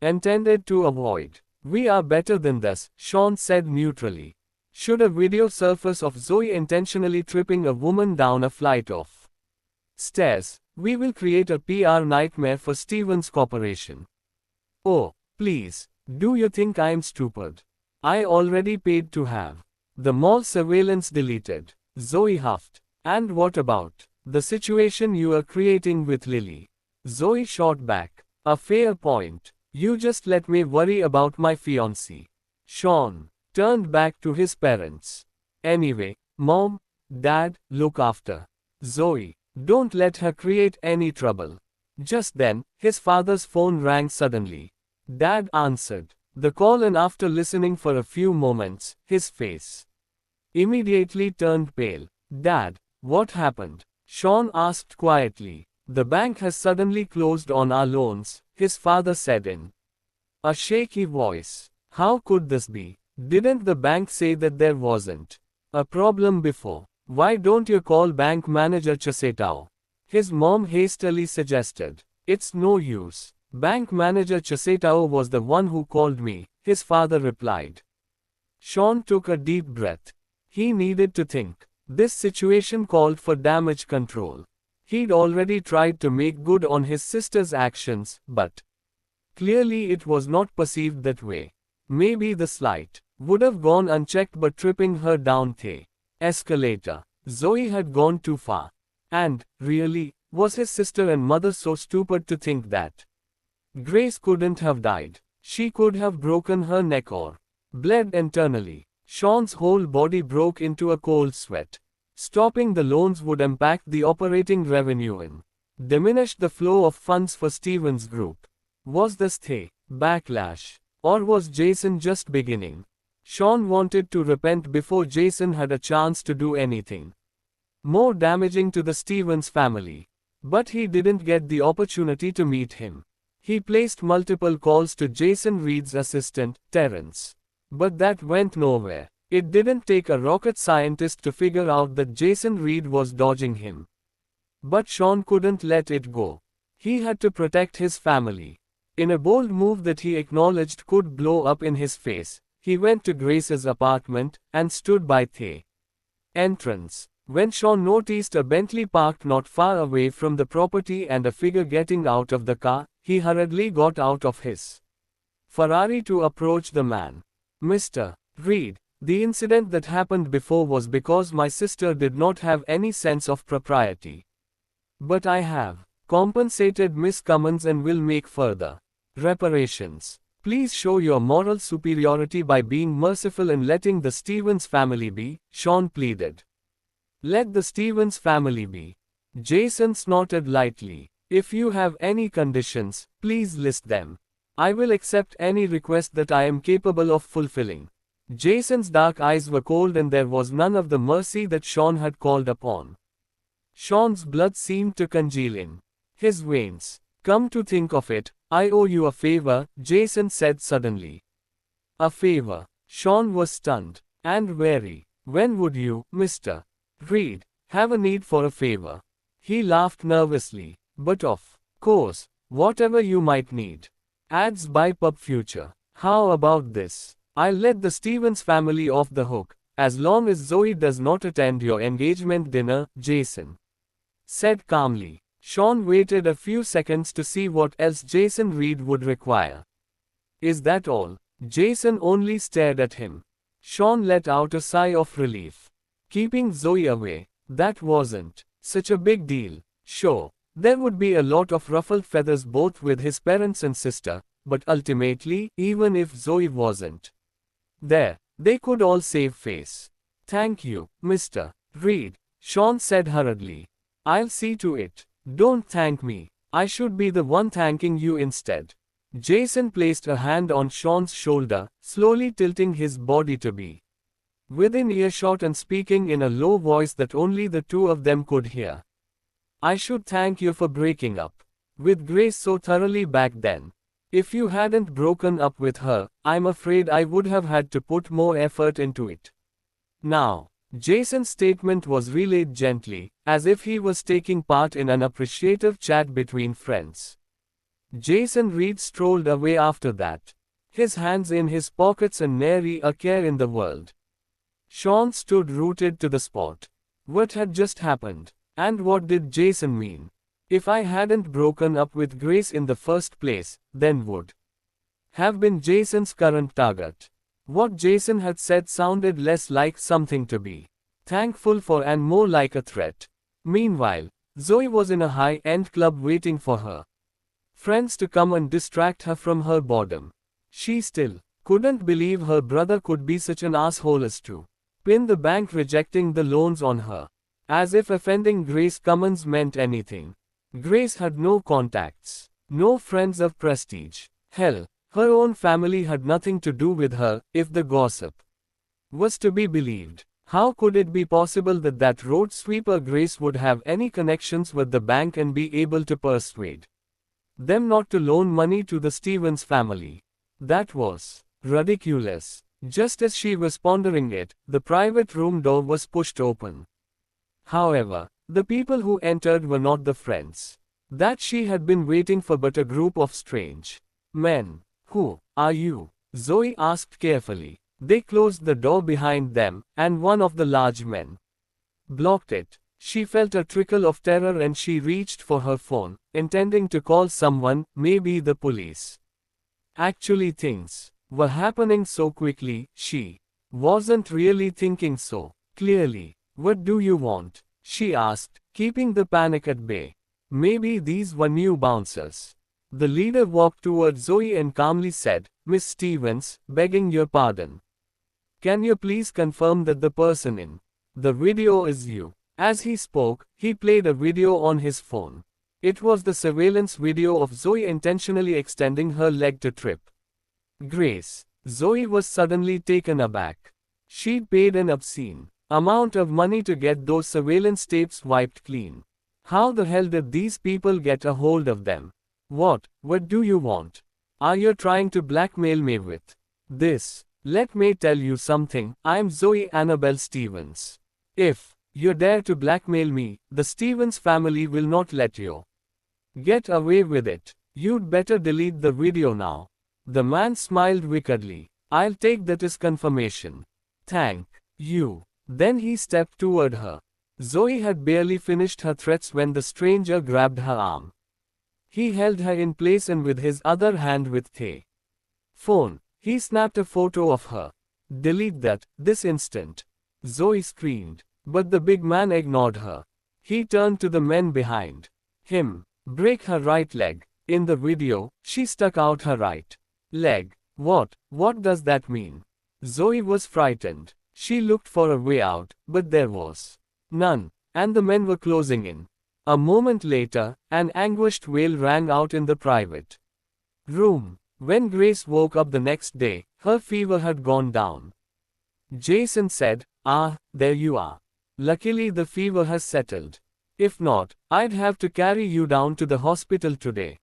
intended to avoid. We are better than this, Sean said neutrally. Should a video surface of Zoe intentionally tripping a woman down a flight of stairs, we will create a PR nightmare for Stevens Corporation. Oh, please, do you think I'm stupid? I already paid to have the mall surveillance deleted. Zoe huffed. And what about the situation you are creating with Lily? Zoe shot back. A fair point. You just let me worry about my fiancé. Sean turned back to his parents. Anyway, Mom, Dad, look after Zoe. Don't let her create any trouble. Just then, his father's phone rang suddenly. Dad answered the call, and after listening for a few moments, his face immediately turned pale. Dad, what happened? Sean asked quietly. The bank has suddenly closed on our loans, his father said in a shaky voice. How could this be? Didn't the bank say that there wasn't a problem before? Why don't you call bank manager Chassetao? His mom hastily suggested. It's no use. Bank manager Chassetao was the one who called me, his father replied. Sean took a deep breath. He needed to think. This situation called for damage control. He'd already tried to make good on his sister's actions, but clearly it was not perceived that way. Maybe the slight would have gone unchecked, but tripping her down Escalator. Zoe had gone too far. And, really, was his sister and mother so stupid to think that Grace couldn't have died? She could have broken her neck or bled internally. Sean's whole body broke into a cold sweat. Stopping the loans would impact the operating revenue and diminish the flow of funds for Steven's group. Was this the backlash? Or was Jason just beginning? Sean wanted to repent before Jason had a chance to do anything more damaging to the Stevens family. But he didn't get the opportunity to meet him. He placed multiple calls to Jason Reed's assistant, Terrence. But that went nowhere. It didn't take a rocket scientist to figure out that Jason Reed was dodging him. But Sean couldn't let it go. He had to protect his family. In a bold move that he acknowledged could blow up in his face, he went to Grace's apartment and stood by the entrance. When Sean noticed a Bentley parked not far away from the property and a figure getting out of the car, he hurriedly got out of his Ferrari to approach the man. Mr. Reed, the incident that happened before was because my sister did not have any sense of propriety. But I have compensated Miss Cummins and will make further reparations. Please show your moral superiority by being merciful and letting the Stevens family be, Sean pleaded. Let the Stevens family be. Jason snorted lightly. If you have any conditions, please list them. I will accept any request that I am capable of fulfilling. Jason's dark eyes were cold and there was none of the mercy that Sean had called upon. Sean's blood seemed to congeal in his veins. Come to think of it, I owe you a favor, Jason said suddenly. A favor? Sean was stunned and wary. When would you, Mr. Reed, have a need for a favor? He laughed nervously. But of course, whatever you might need. Ads by Pub Future. How about this? I'll let the Stevens family off the hook, as long as Zoe does not attend your engagement dinner, Jason said calmly. Sean waited a few seconds to see what else Jason Reed would require. Is that all? Jason only stared at him. Sean let out a sigh of relief. Keeping Zoe away, that wasn't such a big deal. Sure, there would be a lot of ruffled feathers both with his parents and sister, but ultimately, even if Zoe wasn't there, they could all save face. Thank you, Mr. Reed, Sean said hurriedly. I'll see to it. Don't thank me. I should be the one thanking you instead. Jason placed a hand on Sean's shoulder, slowly tilting his body to be within earshot and speaking in a low voice that only the two of them could hear. I should thank you for breaking up with Grace so thoroughly back then. If you hadn't broken up with her, I'm afraid I would have had to put more effort into it. Now, Jason's statement was relayed gently, as if he was taking part in an appreciative chat between friends. Jason Reed strolled away after that, his hands in his pockets and nary a care in the world. Sean stood rooted to the spot. What had just happened? And what did Jason mean? If I hadn't broken up with Grace in the first place, then would have been Jason's current target. What Jason had said sounded less like something to be thankful for and more like a threat. Meanwhile, Zoe was in a high-end club waiting for her friends to come and distract her from her boredom. She still couldn't believe her brother could be such an asshole as to pin the bank rejecting the loans on her. As if offending Grace Cummins meant anything. Grace had no contacts, no friends of prestige. Hell, her own family had nothing to do with her, if the gossip was to be believed. How could it be possible that that road sweeper Grace would have any connections with the bank and be able to persuade them not to loan money to the Stevens family? That was ridiculous. Just as she was pondering it, the private room door was pushed open. However, the people who entered were not the friends that she had been waiting for but a group of strange men. Who are you? Zoe asked carefully. They closed the door behind them, and one of the large men blocked it. She felt a trickle of terror and she reached for her phone, intending to call someone, maybe the police. Actually, things were happening so quickly, she wasn't really thinking so Clearly. What do you want? She asked, keeping the panic at bay. Maybe these were new bouncers. The leader walked toward Zoe and calmly said, Miss Stevens, begging your pardon. Can you please confirm that the person in the video is you? As he spoke, he played a video on his phone. It was the surveillance video of Zoe intentionally extending her leg to trip Grace. Zoe was suddenly taken aback. She'd paid an obscene amount of money to get those surveillance tapes wiped clean. How the hell did these people get a hold of them? What do you want? Are you trying to blackmail me with this? Let me tell you something, I'm Zoe Annabelle Stevens. If you dare to blackmail me, the Stevens family will not let you get away with it. You'd better delete the video now. The man smiled wickedly. I'll take that as confirmation. Thank you. Then he stepped toward her. Zoe had barely finished her threats when the stranger grabbed her arm. He held her in place and with his other hand with the phone, he snapped a photo of her. Delete that, this instant. Zoe screamed, but the big man ignored her. He turned to the men behind him. Break her right leg. In the video, she stuck out her right leg. What does that mean? Zoe was frightened. She looked for a way out, but there was none, and the men were closing in. A moment later, an anguished wail rang out in the private room. When Grace woke up the next day, her fever had gone down. Jason said, there you are. Luckily the fever has settled. If not, I'd have to carry you down to the hospital today.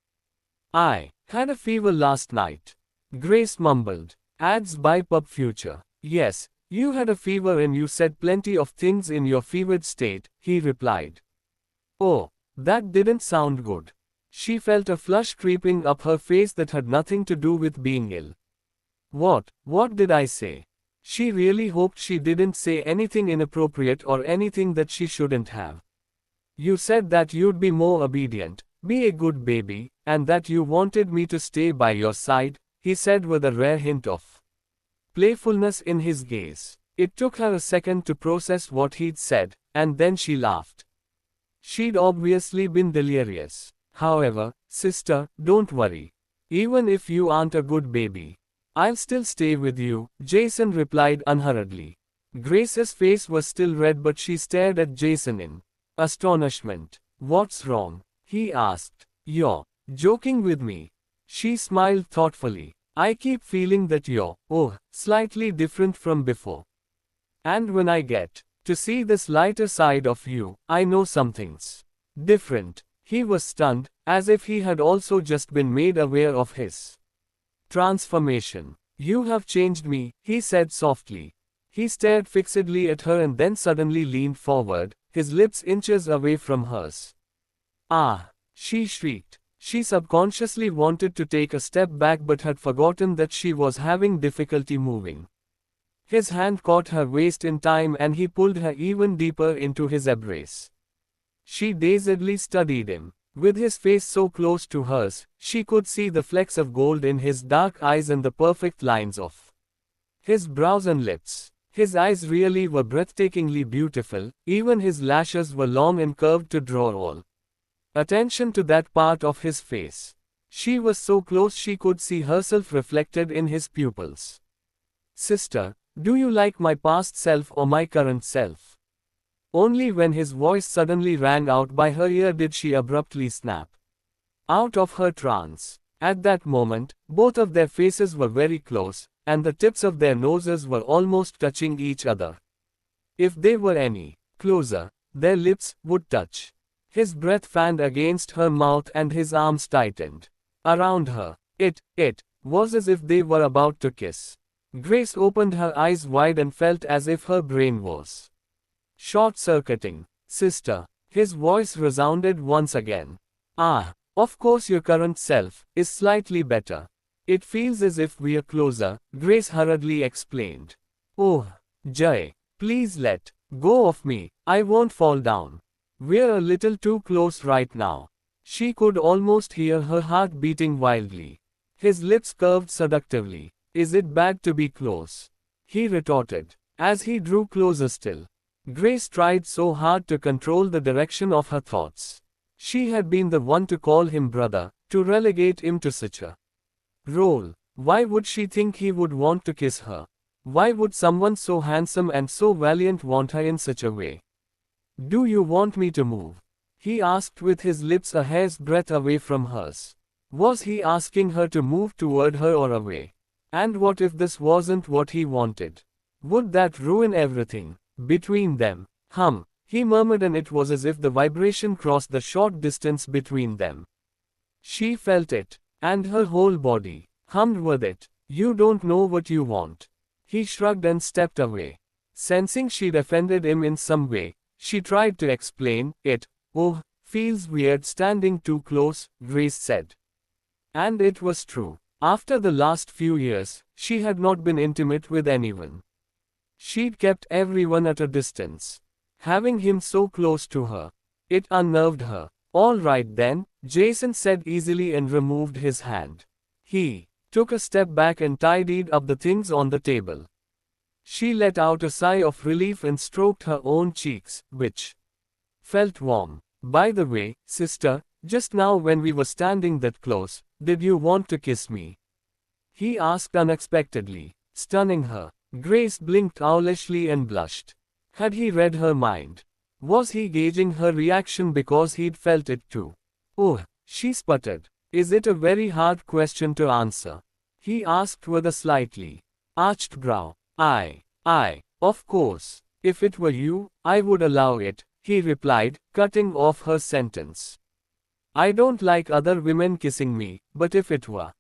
I had a fever last night. Grace mumbled. Ads by Pub Future. Yes, you had a fever and you said plenty of things in your fevered state, he replied. Oh, that didn't sound good. She felt a flush creeping up her face that had nothing to do with being ill. What did I say? She really hoped she didn't say anything inappropriate or anything that she shouldn't have. You said that you'd be more obedient, be a good baby, and that you wanted me to stay by your side, he said with a rare hint of playfulness in his gaze. It took her a second to process what he'd said, and then she laughed. She'd obviously been delirious. However, sister, don't worry. Even if you aren't a good baby, I'll still stay with you, Jason replied unhurriedly. Grace's face was still red but she stared at Jason in astonishment. What's wrong? He asked. You're joking with me. She smiled thoughtfully. I keep feeling that you're, slightly different from before. And when I get to see this lighter side of you, I know something's different. He was stunned, as if he had also just been made aware of his transformation. You have changed me, he said softly. He stared fixedly at her and then suddenly leaned forward, his lips inches away from hers. She shrieked. She subconsciously wanted to take a step back but had forgotten that she was having difficulty moving. His hand caught her waist in time and he pulled her even deeper into his embrace. She dazedly studied him. With his face so close to hers, she could see the flecks of gold in his dark eyes and the perfect lines of his brows and lips. His eyes really were breathtakingly beautiful, even his lashes were long and curved to draw all attention to that part of his face. She was so close she could see herself reflected in his pupils. Sister, do you like my past self or my current self? Only when his voice suddenly rang out by her ear did she abruptly snap out of her trance. At that moment, both of their faces were very close, and the tips of their noses were almost touching each other. If they were any closer, their lips would touch. His breath fanned against her mouth and his arms tightened around her. It was as if they were about to kiss. Grace opened her eyes wide and felt as if her brain was short-circuiting. Sister, his voice resounded once again. Of course your current self is slightly better. It feels as if we're closer, Grace hurriedly explained. Oh, Jay, please let go of me, I won't fall down. We're a little too close right now. She could almost hear her heart beating wildly. His lips curved seductively. Is it bad to be close? He retorted, as he drew closer still. Grace tried so hard to control the direction of her thoughts. She had been the one to call him brother, to relegate him to such a role. Why would she think he would want to kiss her? Why would someone so handsome and so valiant want her in such a way? Do you want me to move? He asked with his lips a hair's breadth away from hers. Was he asking her to move toward her or away? And what if this wasn't what he wanted? Would that ruin everything between them? He murmured, and it was as if the vibration crossed the short distance between them. She felt it, and her whole body hummed with it. You don't know what you want. He shrugged and stepped away. Sensing she'd offended him in some way, she tried to explain it. Oh, feels weird standing too close, Grace said. And it was true. After the last few years, she had not been intimate with anyone. She'd kept everyone at a distance. Having him so close to her, it unnerved her. All right then, Jason said easily and removed his hand. He took a step back and tidied up the things on the table. She let out a sigh of relief and stroked her own cheeks, which felt warm. By the way, sister, just now when we were standing that close, did you want to kiss me? He asked unexpectedly, stunning her. Grace blinked owlishly and blushed. Had he read her mind? Was he gauging her reaction because he'd felt it too? Oh, she sputtered. Is it a very hard question to answer? He asked with a slightly arched brow. Of course. If it were you, I would allow it, he replied, cutting off her sentence. I don't like other women kissing me, but if it were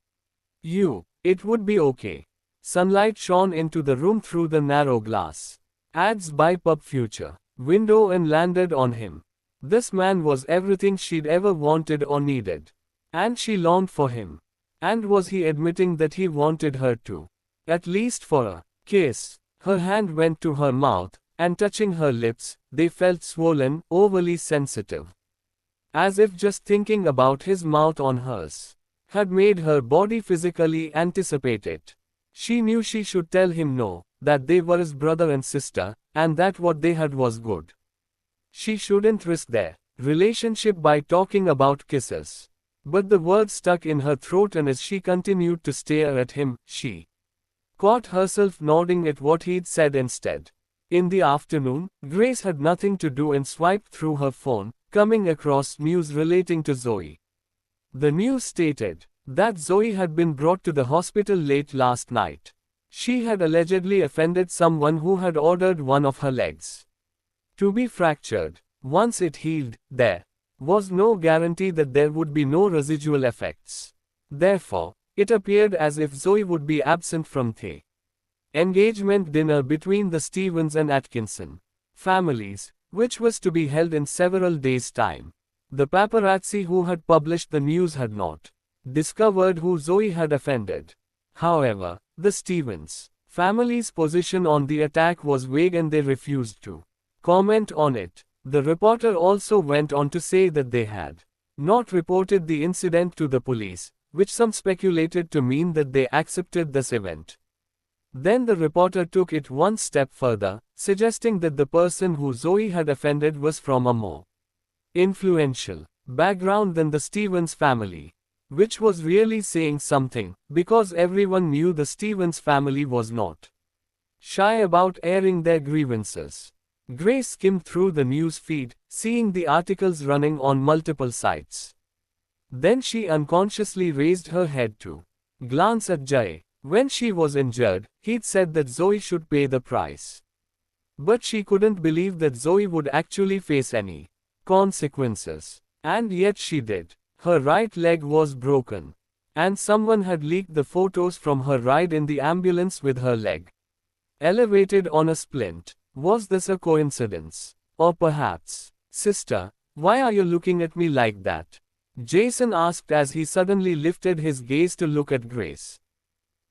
you, it would be okay. Sunlight shone into the room through the narrow glass. Ads by Pub Future window and landed on him. This man was everything she'd ever wanted or needed. And she longed for him. And was he admitting that he wanted her to? At least for a kiss. Her hand went to her mouth, and touching her lips, they felt swollen, overly sensitive. As if just thinking about his mouth on hers had made her body physically anticipate it. She knew she should tell him no, that they were his brother and sister, and that what they had was good. She shouldn't risk their relationship by talking about kisses. But the words stuck in her throat, and as she continued to stare at him, she caught herself nodding at what he'd said instead. In the afternoon, Grace had nothing to do and swiped through her phone, coming across news relating to Zoe. The news stated that Zoe had been brought to the hospital late last night. She had allegedly offended someone who had ordered one of her legs to be fractured. Once it healed, there was no guarantee that there would be no residual effects. Therefore, it appeared as if Zoe would be absent from the engagement dinner between the Stevens and Atkinson families, which was to be held in several days' time. The paparazzi who had published the news had not discovered who Zoe had offended. However, the Stevens family's position on the attack was vague and they refused to comment on it. The reporter also went on to say that they had not reported the incident to the police, which some speculated to mean that they accepted this event. Then the reporter took it one step further, suggesting that the person who Zoe had offended was from a more influential background than the Stevens family. Which was really saying something, because everyone knew the Stevens family was not shy about airing their grievances. Grace skimmed through the news feed, seeing the articles running on multiple sites. Then she unconsciously raised her head to glance at Jay. When she was injured, he'd said that Zoe should pay the price. But she couldn't believe that Zoe would actually face any consequences. And yet she did. Her right leg was broken. And someone had leaked the photos from her ride in the ambulance with her leg elevated on a splint. Was this a coincidence? Or perhaps, sister, why are you looking at me like that? Jason asked as he suddenly lifted his gaze to look at Grace.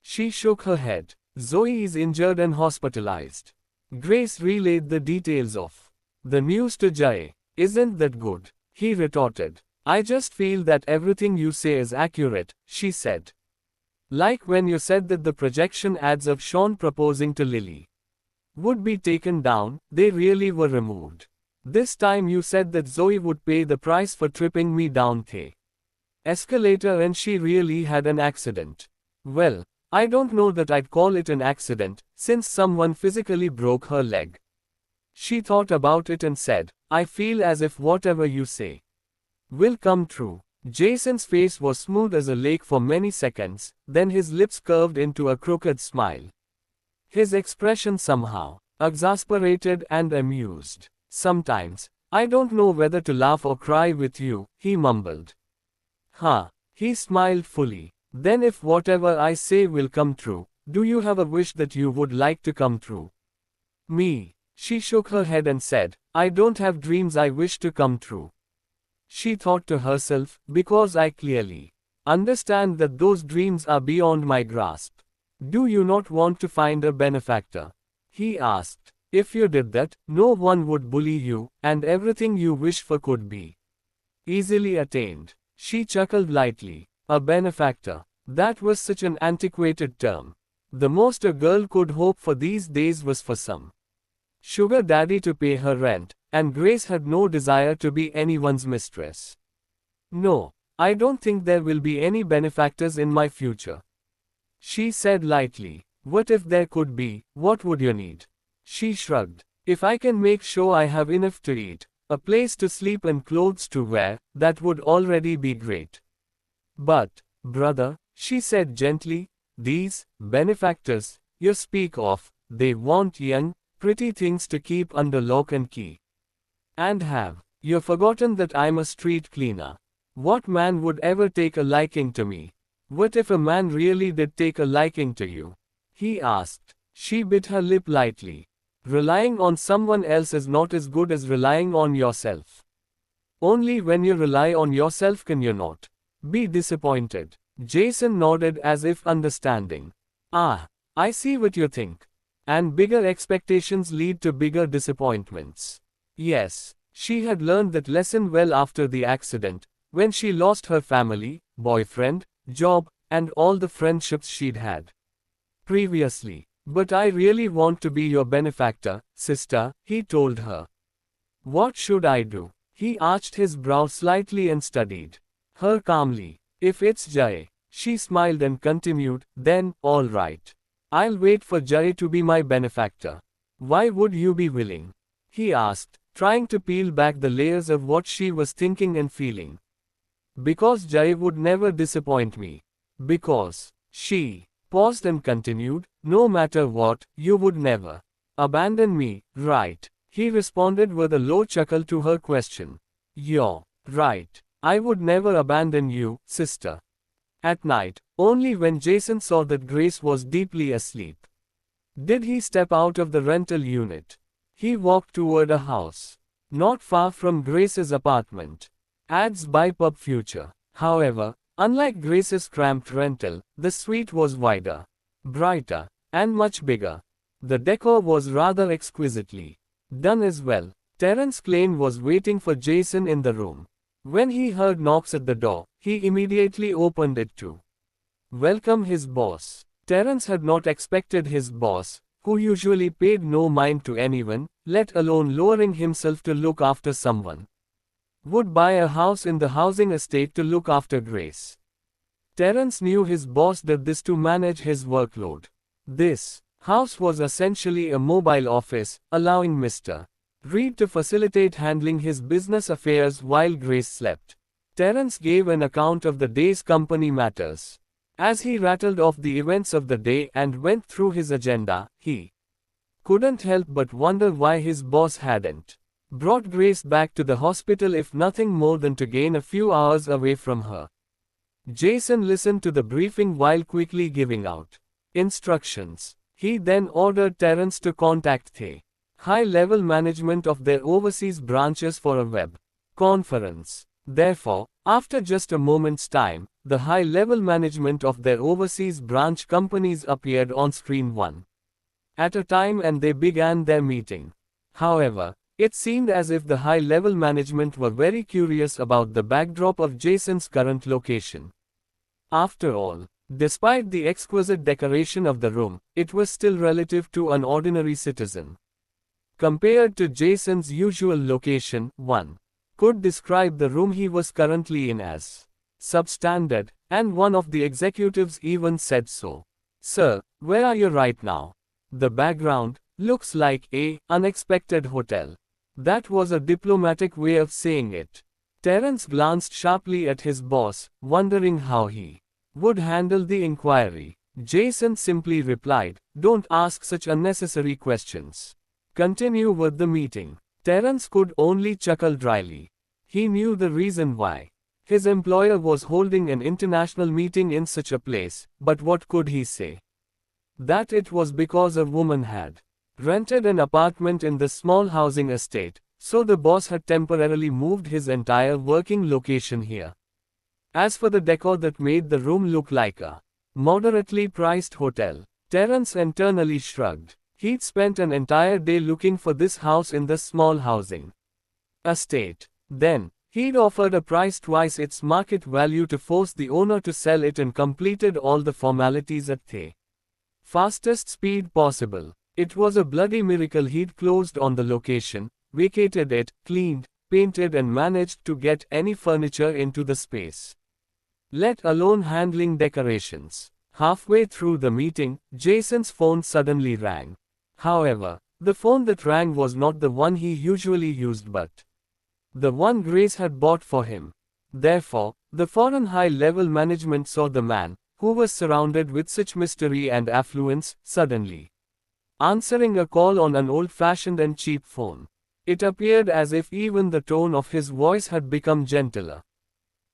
She shook her head. Zoe is injured and hospitalized. Grace relayed the details of the news to Jay. Isn't that good? He retorted. I just feel that everything you say is accurate, she said. Like when you said that the projection ads of Sean proposing to Lily would be taken down, they really were removed. This time you said that Zoe would pay the price for tripping me down the escalator and she really had an accident. Well, I don't know that I'd call it an accident, since someone physically broke her leg. She thought about it and said, I feel as if whatever you say will come true. Jason's face was smooth as a lake for many seconds, then his lips curved into a crooked smile. His expression somehow exasperated and amused. Sometimes, I don't know whether to laugh or cry with you, he mumbled. Huh. He smiled fully. Then if whatever I say will come true, do you have a wish that you would like to come true? Me. She shook her head and said, I don't have dreams I wish to come true. She thought to herself, because I clearly understand that those dreams are beyond my grasp. Do you not want to find a benefactor? He asked. If you did that, no one would bully you, and everything you wish for could be easily attained. She chuckled lightly. A benefactor. That was such an antiquated term. The most a girl could hope for these days was for some sugar daddy to pay her rent, and Grace had no desire to be anyone's mistress. No, I don't think there will be any benefactors in my future. She said lightly. What if there could be, what would you need? She shrugged. If I can make sure I have enough to eat, a place to sleep and clothes to wear, that would already be great. But, brother, she said gently, these benefactors you speak of, they want young, pretty things to keep under lock and key. And have you forgotten that I'm a street cleaner? What man would ever take a liking to me? What if a man really did take a liking to you? He asked. She bit her lip lightly. Relying on someone else is not as good as relying on yourself. Only when you rely on yourself can you not be disappointed. Jason nodded as if understanding. Ah, I see what you think. And bigger expectations lead to bigger disappointments. Yes, she had learned that lesson well after the accident, when she lost her family, boyfriend, job, and all the friendships she'd had previously. But I really want to be your benefactor, sister, he told her. What should I do? He arched his brow slightly and studied her calmly. If it's Jay, she smiled and continued, then, all right. I'll wait for Jay to be my benefactor. Why would you be willing? He asked, trying to peel back the layers of what she was thinking and feeling. Because Jay would never disappoint me. Because, she paused and continued, no matter what, you would never abandon me, right? He responded with a low chuckle to her question. You're right. I would never abandon you, sister. At night, only when Jason saw that Grace was deeply asleep, did he step out of the rental unit. He walked toward a house not far from Grace's apartment. Ads by Pub Future. However, unlike Grace's cramped rental, the suite was wider, brighter, and much bigger. The decor was rather exquisitely done as well. Terence Klein was waiting for Jason in the room. When he heard knocks at the door, he immediately opened it to welcome his boss. Terence had not expected his boss, who usually paid no mind to anyone, let alone lowering himself to look after someone, would buy a house in the housing estate to look after Grace. Terence knew his boss did this to manage his workload. This house was essentially a mobile office, allowing Mr. Reed to facilitate handling his business affairs while Grace slept. Terence gave an account of the day's company matters. As he rattled off the events of the day and went through his agenda, he couldn't help but wonder why his boss hadn't brought Grace back to the hospital if nothing more than to gain a few hours away from her. Jason listened to the briefing while quickly giving out instructions. He then ordered Terence to contact the high-level management of their overseas branches for a web conference. Therefore, after just a moment's time, the high-level management of their overseas branch companies appeared on screen one at a time and they began their meeting. However, it seemed as if the high-level management were very curious about the backdrop of Jason's current location. After all, Despite the exquisite decoration of the room, it was still relative to an ordinary citizen. Compared to Jason's usual location, one could describe the room he was currently in as substandard, and one of the executives even said so. "Sir, where are you right now? The background looks like a unexpected hotel." That was a diplomatic way of saying it. Terence glanced sharply at his boss, wondering how he would handle the inquiry. Jason simply replied, "Don't ask such unnecessary questions. Continue with the meeting." Terence could only chuckle dryly. He knew the reason why. His employer was holding an international meeting in such a place, but what could he say? That it was because a woman had rented an apartment in the small housing estate, so the boss had temporarily moved his entire working location here. As for the decor that made the room look like a moderately priced hotel, Terence internally shrugged. He'd spent an entire day looking for this house in the small housing estate. Then, he'd offered a price twice its market value to force the owner to sell it and completed all the formalities at the fastest speed possible. It was a bloody miracle he'd closed on the location, vacated it, cleaned, painted and managed to get any furniture into the space, let alone handling decorations. Halfway through the meeting, Jason's phone suddenly rang. However, the phone that rang was not the one he usually used but the one Grace had bought for him. Therefore, the foreign high-level management saw the man, who was surrounded with such mystery and affluence, suddenly answering a call on an old-fashioned and cheap phone. It appeared as if even the tone of his voice had become gentler.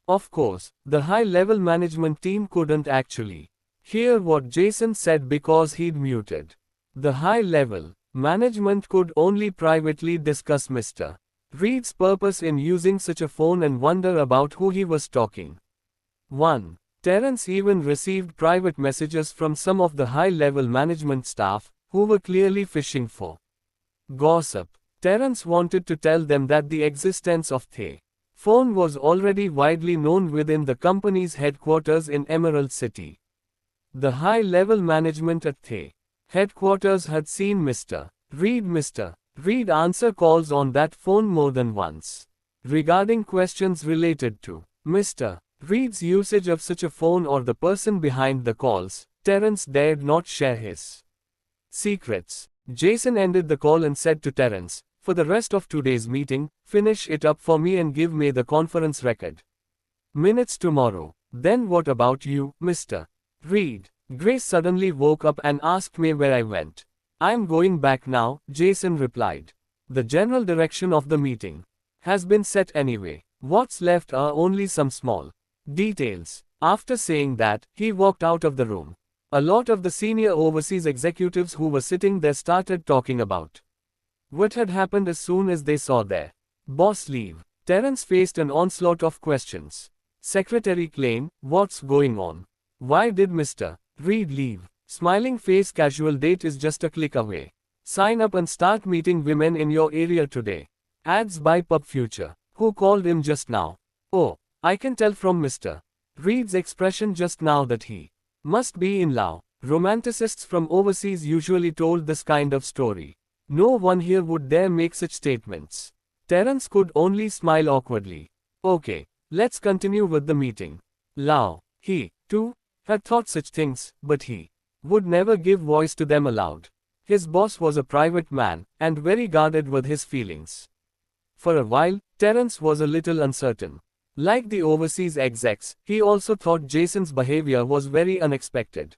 Of course, the high-level management team couldn't actually hear what Jason said because he'd muted. The high-level management could only privately discuss Mr. Reed's purpose in using such a phone and wonder about who he was talking. 1. Terence even received private messages from some of the high-level management staff, who were clearly fishing for gossip. Terence wanted to tell them that the existence of the phone was already widely known within the company's headquarters in Emerald City. The high-level management at the headquarters had seen Mr. Reed answer calls on that phone more than once. Regarding questions related to Mr. Reed's usage of such a phone or the person behind the calls, Terence dared not share his secrets. Jason ended the call and said to Terence, "For the rest of today's meeting, finish it up for me and give me the conference record minutes tomorrow." "Then what about you, Mr. Reed?" Grace suddenly woke up and asked me where I went. "I'm going back now," Jason replied. "The general direction of the meeting has been set anyway. What's left are only some small details." After saying that, he walked out of the room. A lot of the senior overseas executives who were sitting there started talking about what had happened as soon as they saw their boss leave. Terence faced an onslaught of questions. "Secretary Klein, what's going on? Why did Mr. Reed leave?" "Smiling face, casual date is just a click away. Sign up and start meeting women in your area today. Ads by Pub Future. Who called him just now?" "Oh, I can tell from Mr. Reed's expression just now that he must be in love." Romanticists from overseas usually told this kind of story. No one here would dare make such statements. Terence could only smile awkwardly. "Okay, let's continue with the meeting." Lau, he, too, had thought such things, but he would never give voice to them aloud. His boss was a private man, and very guarded with his feelings. For a while, Terence was a little uncertain. Like the overseas execs, he also thought Jason's behavior was very unexpected.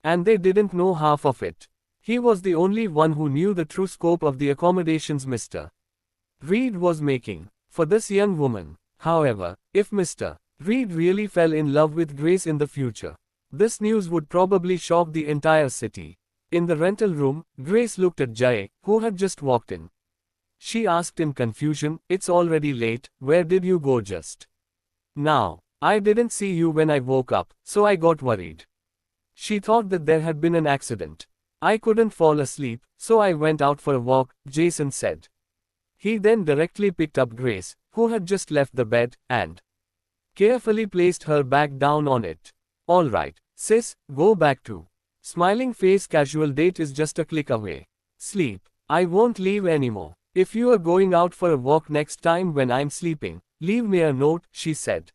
And they didn't know half of it. He was the only one who knew the true scope of the accommodations Mr. Reed was making for this young woman. However, if Mr. Reed really fell in love with Grace in the future, this news would probably shock the entire city. In the rental room, Grace looked at Jay, who had just walked in. She asked in confusion, "It's already late, where did you go just now? I didn't see you when I woke up, so I got worried." She thought that there had been an accident. "I couldn't fall asleep, so I went out for a walk," Jason said. He then directly picked up Grace, who had just left the bed, and carefully placed her back down on it. "All right, Sis, go back to. Smiling face casual date is just a click away. Sleep. I won't leave anymore. If you are going out for a walk next time when I'm sleeping, leave me a note, she said.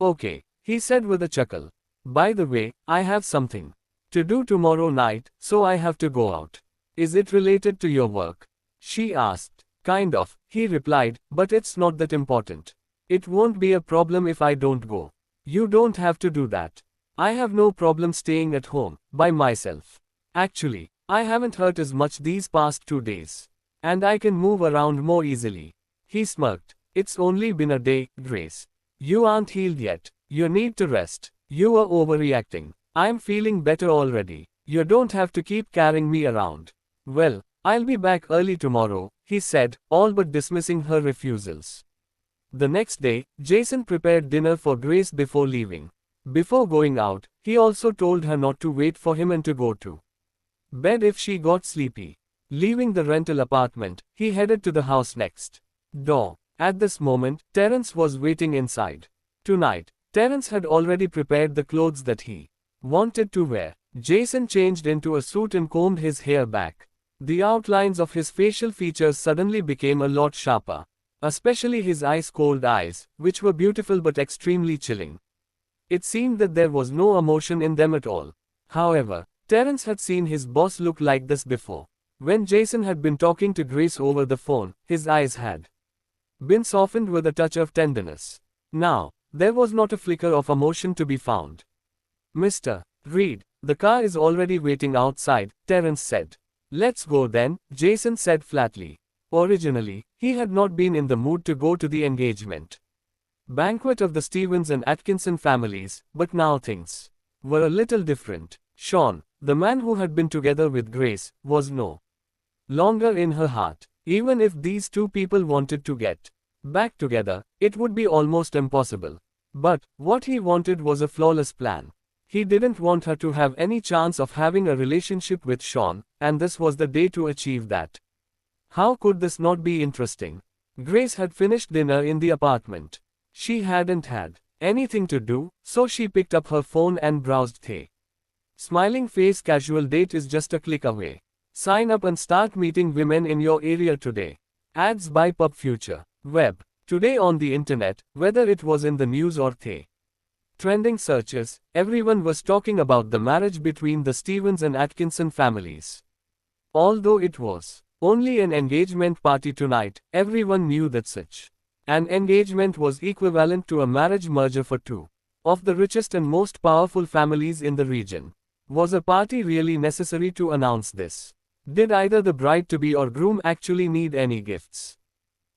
Okay, he said with a chuckle. By the way, I have something to do tomorrow night, so I have to go out. Is it related to your work? She asked. Kind of, he replied, but it's not that important. It won't be a problem if I don't go. You don't have to do that. I have no problem staying at home, by myself. Actually, I haven't hurt as much these past 2 days. And I can move around more easily. He smirked. It's only been a day, Grace. You aren't healed yet. You need to rest. You are overreacting. I'm feeling better already. You don't have to keep carrying me around. Well, I'll be back early tomorrow, he said, all but dismissing her refusals. The next day, Jason prepared dinner for Grace before leaving. Before going out, he also told her not to wait for him and to go to bed if she got sleepy. Leaving the rental apartment, he headed to the house next door. At this moment, Terence was waiting inside. Tonight, Terence had already prepared the clothes that he wanted to wear. Jason changed into a suit and combed his hair back. The outlines of his facial features suddenly became a lot sharper. Especially his ice-cold eyes, which were beautiful but extremely chilling. It seemed that there was no emotion in them at all. However, Terence had seen his boss look like this before. When Jason had been talking to Grace over the phone, his eyes had been softened with a touch of tenderness. Now, there was not a flicker of emotion to be found. Mr. Reed, the car is already waiting outside, Terence said. Let's go then, Jason said flatly. Originally, he had not been in the mood to go to the engagement banquet of the Stevens and Atkinson families, but now things were a little different. Sean, the man who had been together with Grace, was no longer in her heart. Even if these two people wanted to get back together, it would be almost impossible. But what he wanted was a flawless plan. He didn't want her to have any chance of having a relationship with Sean, and this was the day to achieve that. How could this not be interesting? Grace had finished dinner in the apartment. She hadn't had anything to do, so she picked up her phone and browsed the smiling face casual date is just a click away. Sign up and start meeting women in your area today. Ads by Pub Future. Web. Today on the internet, whether it was in the news or the trending searches, everyone was talking about the marriage between the Stevens and Atkinson families. Although it was only an engagement party tonight, everyone knew that such an engagement was equivalent to a marriage merger for two of the richest and most powerful families in the region. Was a party really necessary to announce this? Did either the bride-to-be or groom actually need any gifts?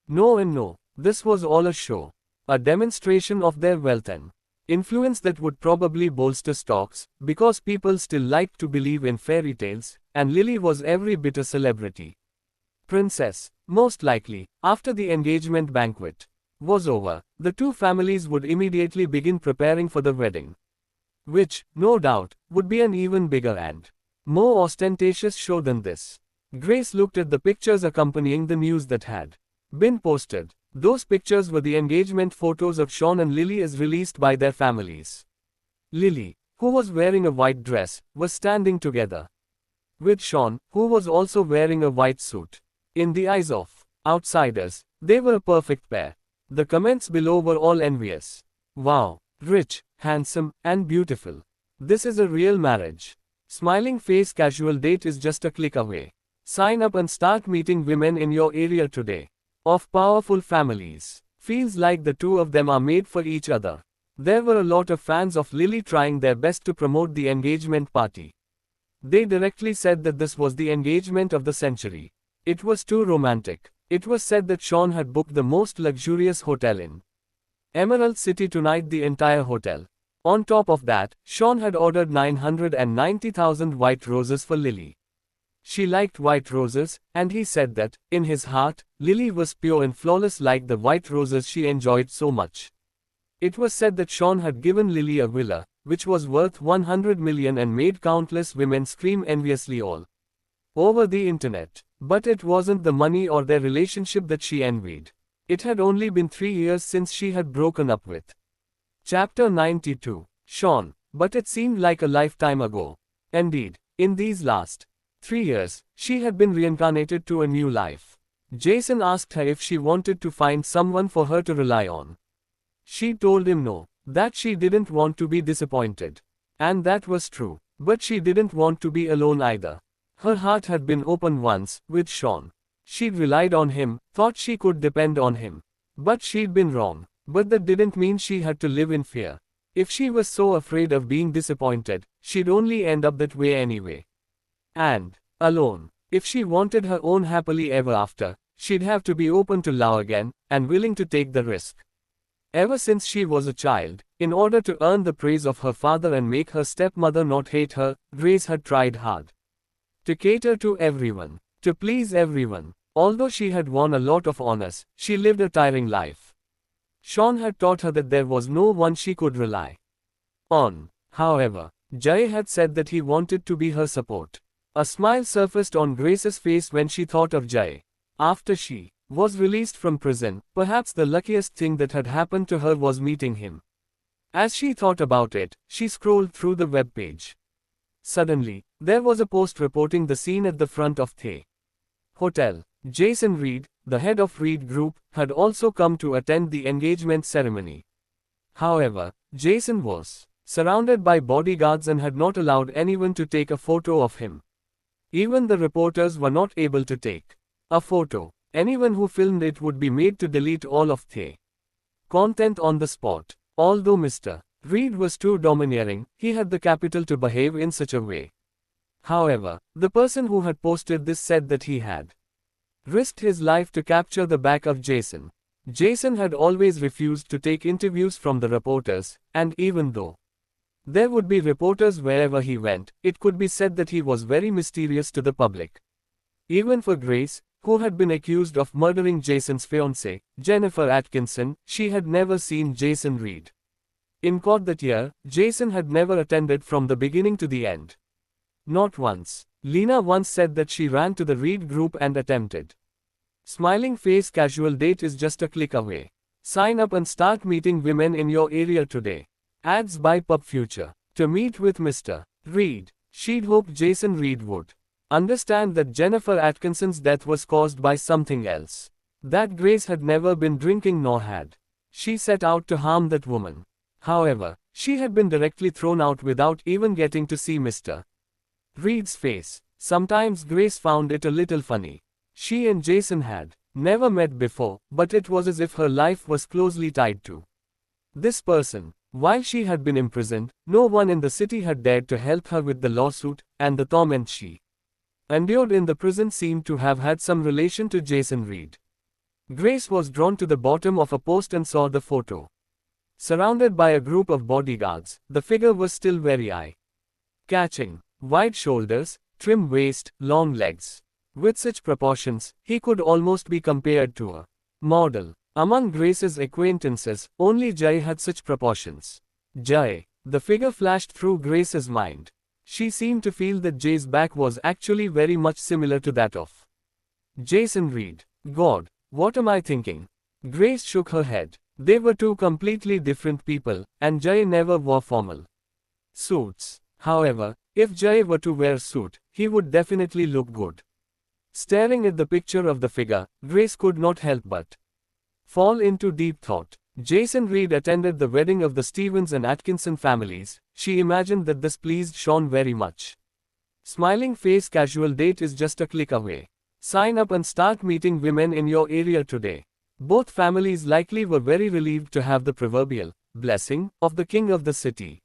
No and no. This was all a show. A demonstration of their wealth and influence that would probably bolster stocks, because people still liked to believe in fairy tales, and Lily was every bit a celebrity. Princess. Most likely, after the engagement banquet was over, the two families would immediately begin preparing for the wedding. Which, no doubt, would be an even bigger and more ostentatious show than this. Grace looked at the pictures accompanying the news that had been posted. Those pictures were the engagement photos of Sean and Lily as released by their families. Lily, who was wearing a white dress, was standing together with Sean, who was also wearing a white suit. In the eyes of outsiders, they were a perfect pair. The comments below were all envious. Wow, rich, handsome, and beautiful. This is a real marriage. Smiling face casual date is just a click away. Sign up and start meeting women in your area today. Of powerful families. Feels like the two of them are made for each other. There were a lot of fans of Lily trying their best to promote the engagement party. They directly said that this was the engagement of the century. It was too romantic. It was said that Sean had booked the most luxurious hotel in Emerald City tonight, the entire hotel. On top of that, Sean had ordered 990,000 white roses for Lily. She liked white roses, and he said that, in his heart, Lily was pure and flawless like the white roses she enjoyed so much. It was said that Sean had given Lily a villa, which was worth 100 million and made countless women scream enviously all over the internet. But it wasn't the money or their relationship that she envied. It had only been 3 years since she had broken up with. Chapter 92. Sean. but it seemed like a lifetime ago. Indeed, in these last 3 years, she had been reincarnated to a new life. Jason asked her if she wanted to find someone for her to rely on. She told him no, that she didn't want to be disappointed. And that was true, but she didn't want to be alone either. Her heart had been open once, with Sean. She'd relied on him, thought she could depend on him. But she'd been wrong. But that didn't mean she had to live in fear. If she was so afraid of being disappointed, she'd only end up that way anyway. And, alone, if she wanted her own happily ever after, she'd have to be open to love again, and willing to take the risk. Ever since she was a child, in order to earn the praise of her father and make her stepmother not hate her, Grace had tried hard to cater to everyone, to please everyone. Although she had won a lot of honors, she lived a tiring life. Sean had taught her that there was no one she could rely on. However, Jay had said that he wanted to be her support. A smile surfaced on Grace's face when she thought of Jay. After she was released from prison, perhaps the luckiest thing that had happened to her was meeting him. As she thought about it, she scrolled through the web page. Suddenly, there was a post reporting the scene at the front of the hotel. Jason Reed, the head of Reed Group, had also come to attend the engagement ceremony. However, Jason was surrounded by bodyguards and had not allowed anyone to take a photo of him. Even the reporters were not able to take a photo. Anyone who filmed it would be made to delete all of the content on the spot. Although Mr. Reed was too domineering, he had the capital to behave in such a way. However, the person who had posted this said that he had risked his life to capture the back of Jason. Jason had always refused to take interviews from the reporters, and even though there would be reporters wherever he went, it could be said that he was very mysterious to the public. Even for Grace, who had been accused of murdering Jason's fiancée, Jennifer Atkinson, she had never seen Jason Reed in court that year. Jason had never attended from the beginning to the end. Not once. Lena once said that she ran to the Reed Group and attempted. Smiling face casual date is just a click away. Sign up and start meeting women in your area today. Ads by Pub Future. To meet with Mr. Reed, she'd hoped Jason Reed would understand that Jennifer Atkinson's death was caused by something else. That Grace had never been drinking nor had she set out to harm that woman. However, she had been directly thrown out without even getting to see Mr. Reed's face. Sometimes Grace found it a little funny. She and Jason had never met before, but it was as if her life was closely tied to this person. While she had been imprisoned, no one in the city had dared to help her with the lawsuit, and the torment she endured in the prison seemed to have had some relation to Jason Reed. Grace was drawn to the bottom of a post and saw the photo. Surrounded by a group of bodyguards, the figure was still very eye-catching. Wide shoulders, trim waist, long legs. With such proportions, he could almost be compared to a model. Among Grace's acquaintances, only Jay had such proportions. Jay. The figure flashed through Grace's mind. She seemed to feel that Jay's back was actually very much similar to that of Jason Reed. God, what am I thinking? Grace shook her head. They were two completely different people, and Jay never wore formal suits. However, if Jay were to wear a suit, he would definitely look good. Staring at the picture of the figure, Grace could not help but fall into deep thought. Jason Reed attended the wedding of the Stevens and Atkinson families. She imagined that this pleased Sean very much. Smiling face casual date is just a click away. Sign up and start meeting women in your area today. Both families likely were very relieved to have the proverbial blessing of the king of the city.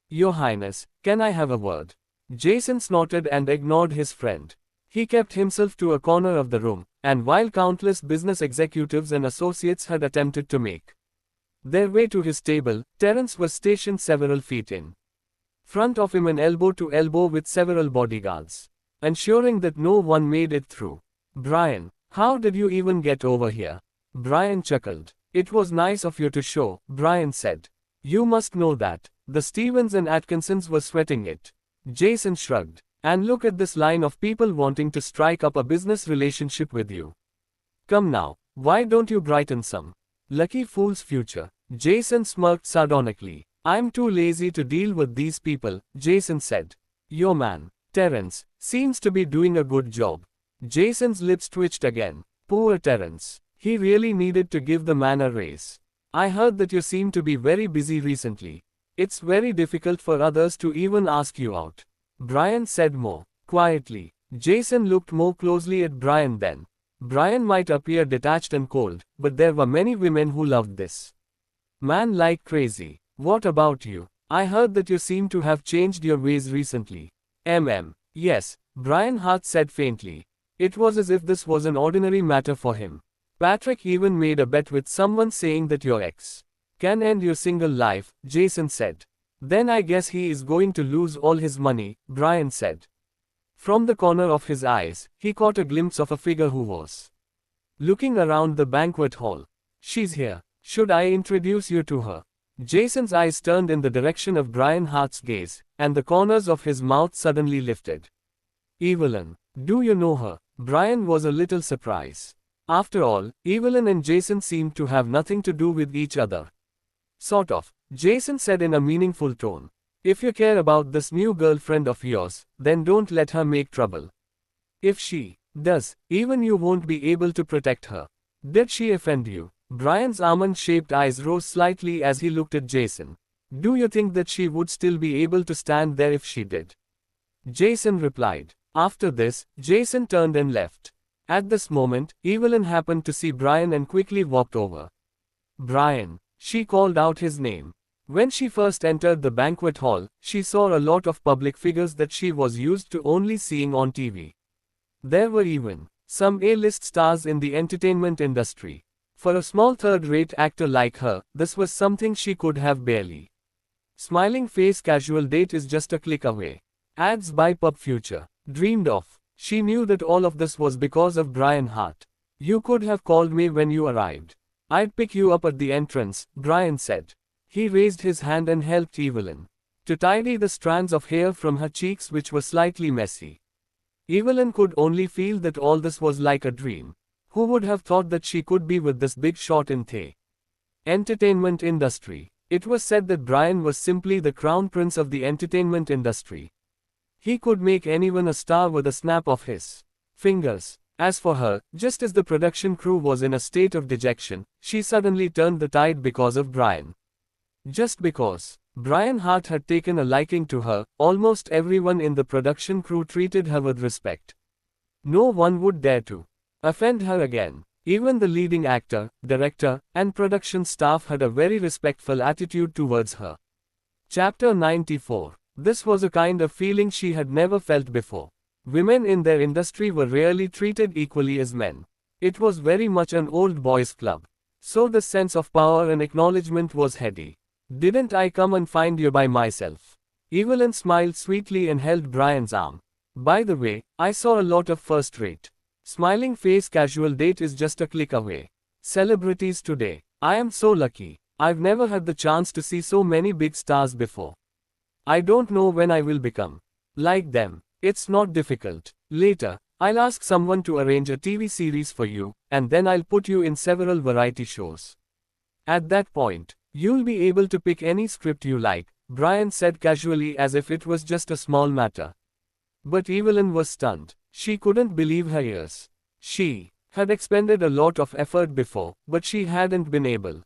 Your Highness, can I have a word? Jason snorted and ignored his friend. He kept himself to a corner of the room, and while countless business executives and associates had attempted to make their way to his table, Terence was stationed several feet in front of him and elbow to elbow with several bodyguards, ensuring that no one made it through. Brian, how did you even get over here? Brian chuckled. It was nice of you to show, Brian said. You must know that the Stevens and Atkinsons were sweating it. Jason shrugged. And look at this line of people wanting to strike up a business relationship with you. Come now, why don't you brighten some lucky fool's future? Jason smirked sardonically. I'm too lazy to deal with these people, Jason said. Your man, Terence, seems to be doing a good job. Jason's lips twitched again. Poor Terence. He really needed to give the man a raise. I heard that you seem to be very busy recently. It's very difficult for others to even ask you out. Brian said more quietly. Jason looked more closely at Brian then. Brian might appear detached and cold, but there were many women who loved this man like crazy. What about you? I heard that you seem to have changed your ways recently. Yes, Brian Hart said faintly. It was as if this was an ordinary matter for him. Patrick even made a bet with someone saying that your ex can end your single life, Jason said. Then I guess he is going to lose all his money, Brian said. From the corner of his eyes, he caught a glimpse of a figure who was looking around the banquet hall. She's here. Should I introduce you to her? Jason's eyes turned in the direction of Brian Hart's gaze, and the corners of his mouth suddenly lifted. Evelyn. Do you know her? Brian was a little surprised. After all, Evelyn and Jason seemed to have nothing to do with each other. Sort of, Jason said in a meaningful tone. If you care about this new girlfriend of yours, then don't let her make trouble. If she does, even you won't be able to protect her. Did she offend you? Brian's almond-shaped eyes rose slightly as he looked at Jason. Do you think that she would still be able to stand there if she did? Jason replied. After this, Jason turned and left. At this moment, Evelyn happened to see Brian and quickly walked over. Brian. She called out his name. When she first entered the banquet hall, she saw a lot of public figures that she was used to only seeing on TV. There were even some A-list stars in the entertainment industry. For a small third-rate actor like her, this was something she could have barely. Smiling face casual date is just a click away. Ads by Pub Future. Dreamed of. She knew that all of this was because of Brian Hart. You could have called me when you arrived. I'd pick you up at the entrance, Brian said. He raised his hand and helped Evelyn to tidy the strands of hair from her cheeks which were slightly messy. Evelyn could only feel that all this was like a dream. Who would have thought that she could be with this big shot in the entertainment industry? It was said that Brian was simply the crown prince of the entertainment industry. He could make anyone a star with a snap of his fingers. As for her, just as the production crew was in a state of dejection, she suddenly turned the tide because of Brian. Just because Brian Hart had taken a liking to her, almost everyone in the production crew treated her with respect. No one would dare to offend her again. Even the leading actor, director, and production staff had a very respectful attitude towards her. Chapter 94. This was a kind of feeling she had never felt before. Women in their industry were rarely treated equally as men. It was very much an old boys' club. So the sense of power and acknowledgement was heady. Didn't I come and find you by myself? Evelyn smiled sweetly and held Brian's arm. By the way, I saw a lot of first-rate. Smiling face casual date is just a click away. Celebrities today. I am so lucky. I've never had the chance to see so many big stars before. I don't know when I will become like them. It's not difficult. Later, I'll ask someone to arrange a TV series for you, and then I'll put you in several variety shows. At that point, you'll be able to pick any script you like, Brian said casually as if it was just a small matter. But Evelyn was stunned. She couldn't believe her ears. She had expended a lot of effort before, but she hadn't been able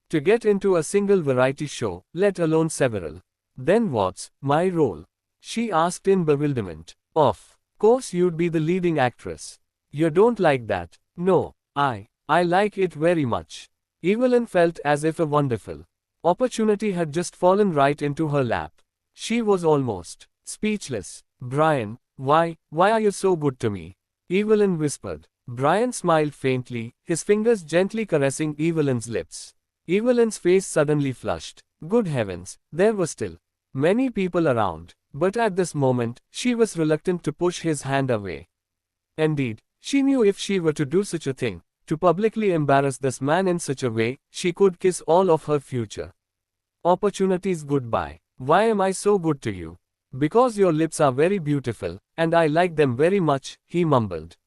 to get into a single variety show, let alone several. Then what's my role? She asked in bewilderment. Of course you'd be the leading actress. You don't like that? No, I like it very much. Evelyn felt as if a wonderful opportunity had just fallen right into her lap. She was almost speechless. Brian, why are you so good to me? Evelyn whispered. Brian smiled faintly, his fingers gently caressing Evelyn's lips. Evelyn's face suddenly flushed. Good heavens, there were still many people around. But at this moment, she was reluctant to push his hand away. Indeed, she knew if she were to do such a thing, to publicly embarrass this man in such a way, she could kiss all of her future opportunities goodbye. Why am I so good to you? Because your lips are very beautiful, and I like them very much, he mumbled.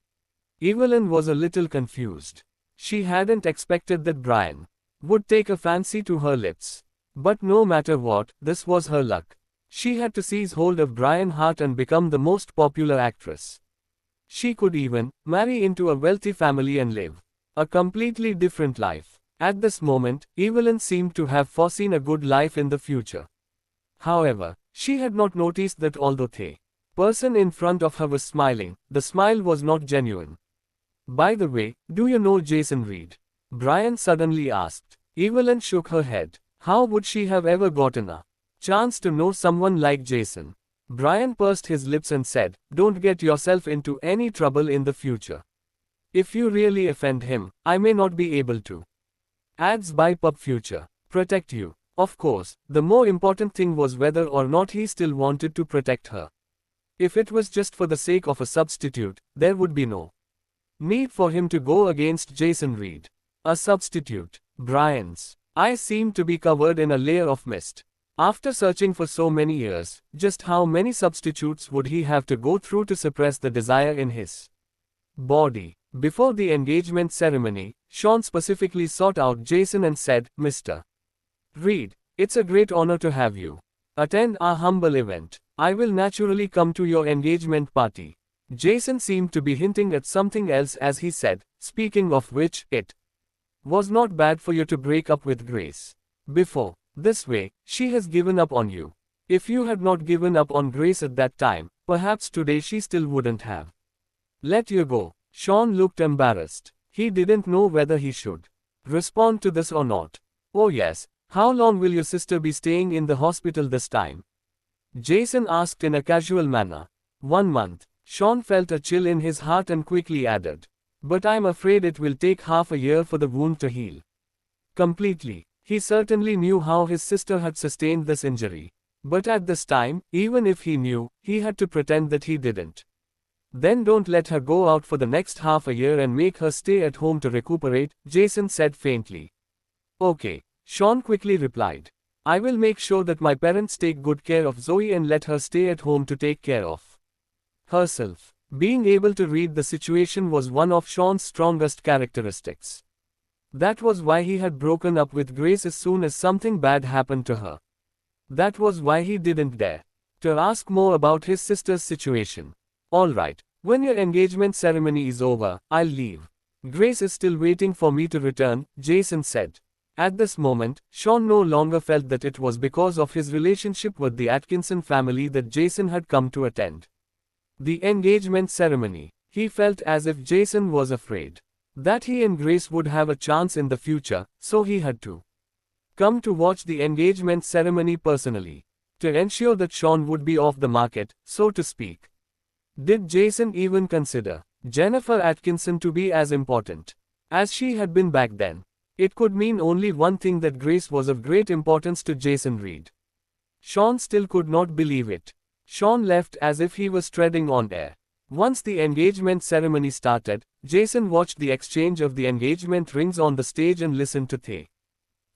Evelyn was a little confused. She hadn't expected that Brian would take a fancy to her lips. But no matter what, this was her luck. She had to seize hold of Brian's heart and become the most popular actress. She could even marry into a wealthy family and live a completely different life. At this moment, Evelyn seemed to have foreseen a good life in the future. However, she had not noticed that although the person in front of her was smiling, the smile was not genuine. By the way, do you know Jason Reed? Brian suddenly asked. Evelyn shook her head. How would she have ever gotten a chance to know someone like Jason? Brian pursed his lips and said, don't get yourself into any trouble in the future. If you really offend him, I may not be able to. Ads by Pub Future. Protect you. Of course, the more important thing was whether or not he still wanted to protect her. If it was just for the sake of a substitute, there would be no need for him to go against Jason Reed. A substitute. Brian's eyes seemed to be covered in a layer of mist. After searching for so many years, just how many substitutes would he have to go through to suppress the desire in his body? Before the engagement ceremony, Sean specifically sought out Jason and said, Mr. Reed, it's a great honor to have you attend our humble event. I will naturally come to your engagement party. Jason seemed to be hinting at something else as he said, speaking of which, it was not bad for you to break up with Grace before. This way, she has given up on you. If you had not given up on Grace at that time, perhaps today she still wouldn't have let you go. Sean looked embarrassed. He didn't know whether he should respond to this or not. Oh yes, how long will your sister be staying in the hospital this time? Jason asked in a casual manner. 1 month. Sean felt a chill in his heart and quickly added. But I'm afraid it will take half a year for the wound to heal completely. He certainly knew how his sister had sustained this injury. But at this time, even if he knew, he had to pretend that he didn't. Then don't let her go out for the next half a year and make her stay at home to recuperate, Jason said faintly. Okay, Sean quickly replied. I will make sure that my parents take good care of Zoe and let her stay at home to take care of herself. Being able to read the situation was one of Sean's strongest characteristics. That was why he had broken up with Grace as soon as something bad happened to her. That was why he didn't dare to ask more about his sister's situation. Alright, when your engagement ceremony is over, I'll leave. Grace is still waiting for me to return, Jason said. At this moment, Sean no longer felt that it was because of his relationship with the Atkinson family that Jason had come to attend the engagement ceremony. He felt as if Jason was afraid that he and Grace would have a chance in the future, so he had to come to watch the engagement ceremony personally, to ensure that Sean would be off the market, so to speak. Did Jason even consider Jennifer Atkinson to be as important as she had been back then? It could mean only one thing, that Grace was of great importance to Jason Reed. Sean still could not believe it. Sean left as if he was treading on air. Once the engagement ceremony started, Jason watched the exchange of the engagement rings on the stage and listened to the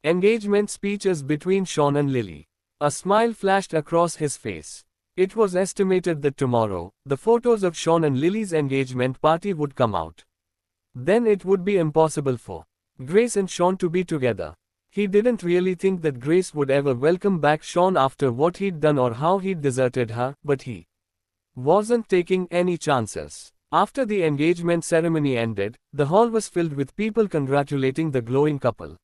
engagement speeches between Sean and Lily. A smile flashed across his face. It was estimated that tomorrow, the photos of Sean and Lily's engagement party would come out. Then it would be impossible for Grace and Sean to be together. He didn't really think that Grace would ever welcome back Sean after what he'd done or how he'd deserted her, but he wasn't taking any chances. After the engagement ceremony ended, the hall was filled with people congratulating the glowing couple.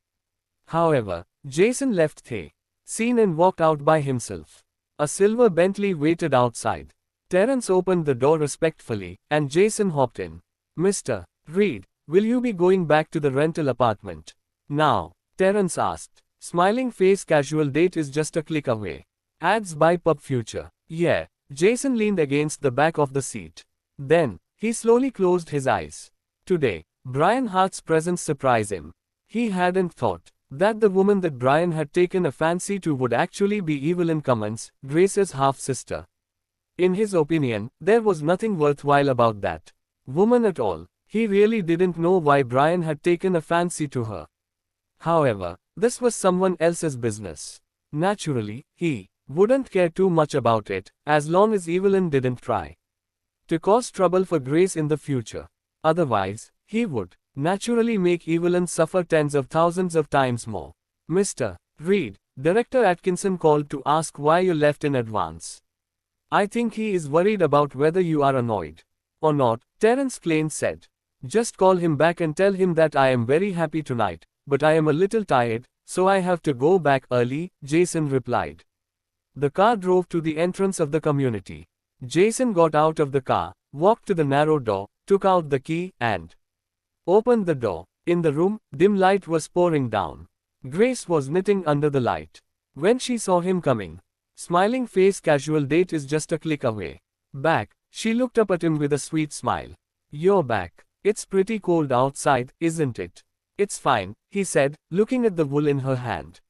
However, Jason left the scene and walked out by himself. A silver Bentley waited outside. Terence opened the door respectfully, and Jason hopped in. Mr. Reed, will you be going back to the rental apartment now? Terence asked. Smiling face. Casual date is just a click away. Ads by Pub Future. Yeah. Jason leaned against the back of the seat. Then, he slowly closed his eyes. Today, Brian Hart's presence surprised him. He hadn't thought that the woman that Brian had taken a fancy to would actually be Evelyn Cummins, Grace's half-sister. In his opinion, there was nothing worthwhile about that woman at all. He really didn't know why Brian had taken a fancy to her. However, this was someone else's business. Naturally, he wouldn't care too much about it, as long as Evelyn didn't try to cause trouble for Grace in the future. Otherwise, he would naturally make Evelyn suffer tens of thousands of times more. Mr. Reed, Director Atkinson called to ask why you left in advance. I think he is worried about whether you are annoyed or not, Terence Klein said. Just call him back and tell him that I am very happy tonight, but I am a little tired, so I have to go back early, Jason replied. The car drove to the entrance of the community. Jason got out of the car, walked to the narrow door, took out the key, and opened the door. In the room, dim light was pouring down. Grace was knitting under the light. When she saw him coming, smiling face, casual date is just a click away. Back, she looked up at him with a sweet smile. You're back. It's pretty cold outside, isn't it? It's fine, he said, looking at the wool in her hand.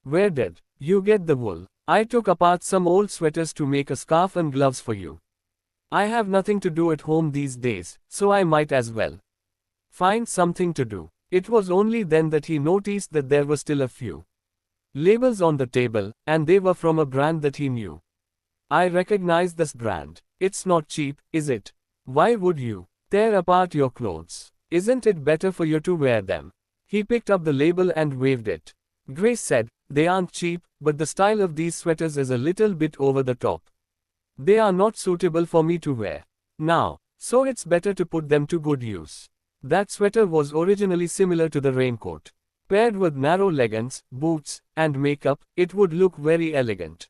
Where did you get the wool? I took apart some old sweaters to make a scarf and gloves for you. I have nothing to do at home these days, so I might as well find something to do. It was only then that he noticed that there were still a few labels on the table, and they were from a brand that he knew. I recognize this brand. It's not cheap, is it? Why would you tear apart your clothes? Isn't it better for you to wear them? He picked up the label and waved it. Grace said, they aren't cheap, but the style of these sweaters is a little bit over the top. They are not suitable for me to wear now, so it's better to put them to good use. That sweater was originally similar to the raincoat. Paired with narrow leggings, boots, and makeup, it would look very elegant.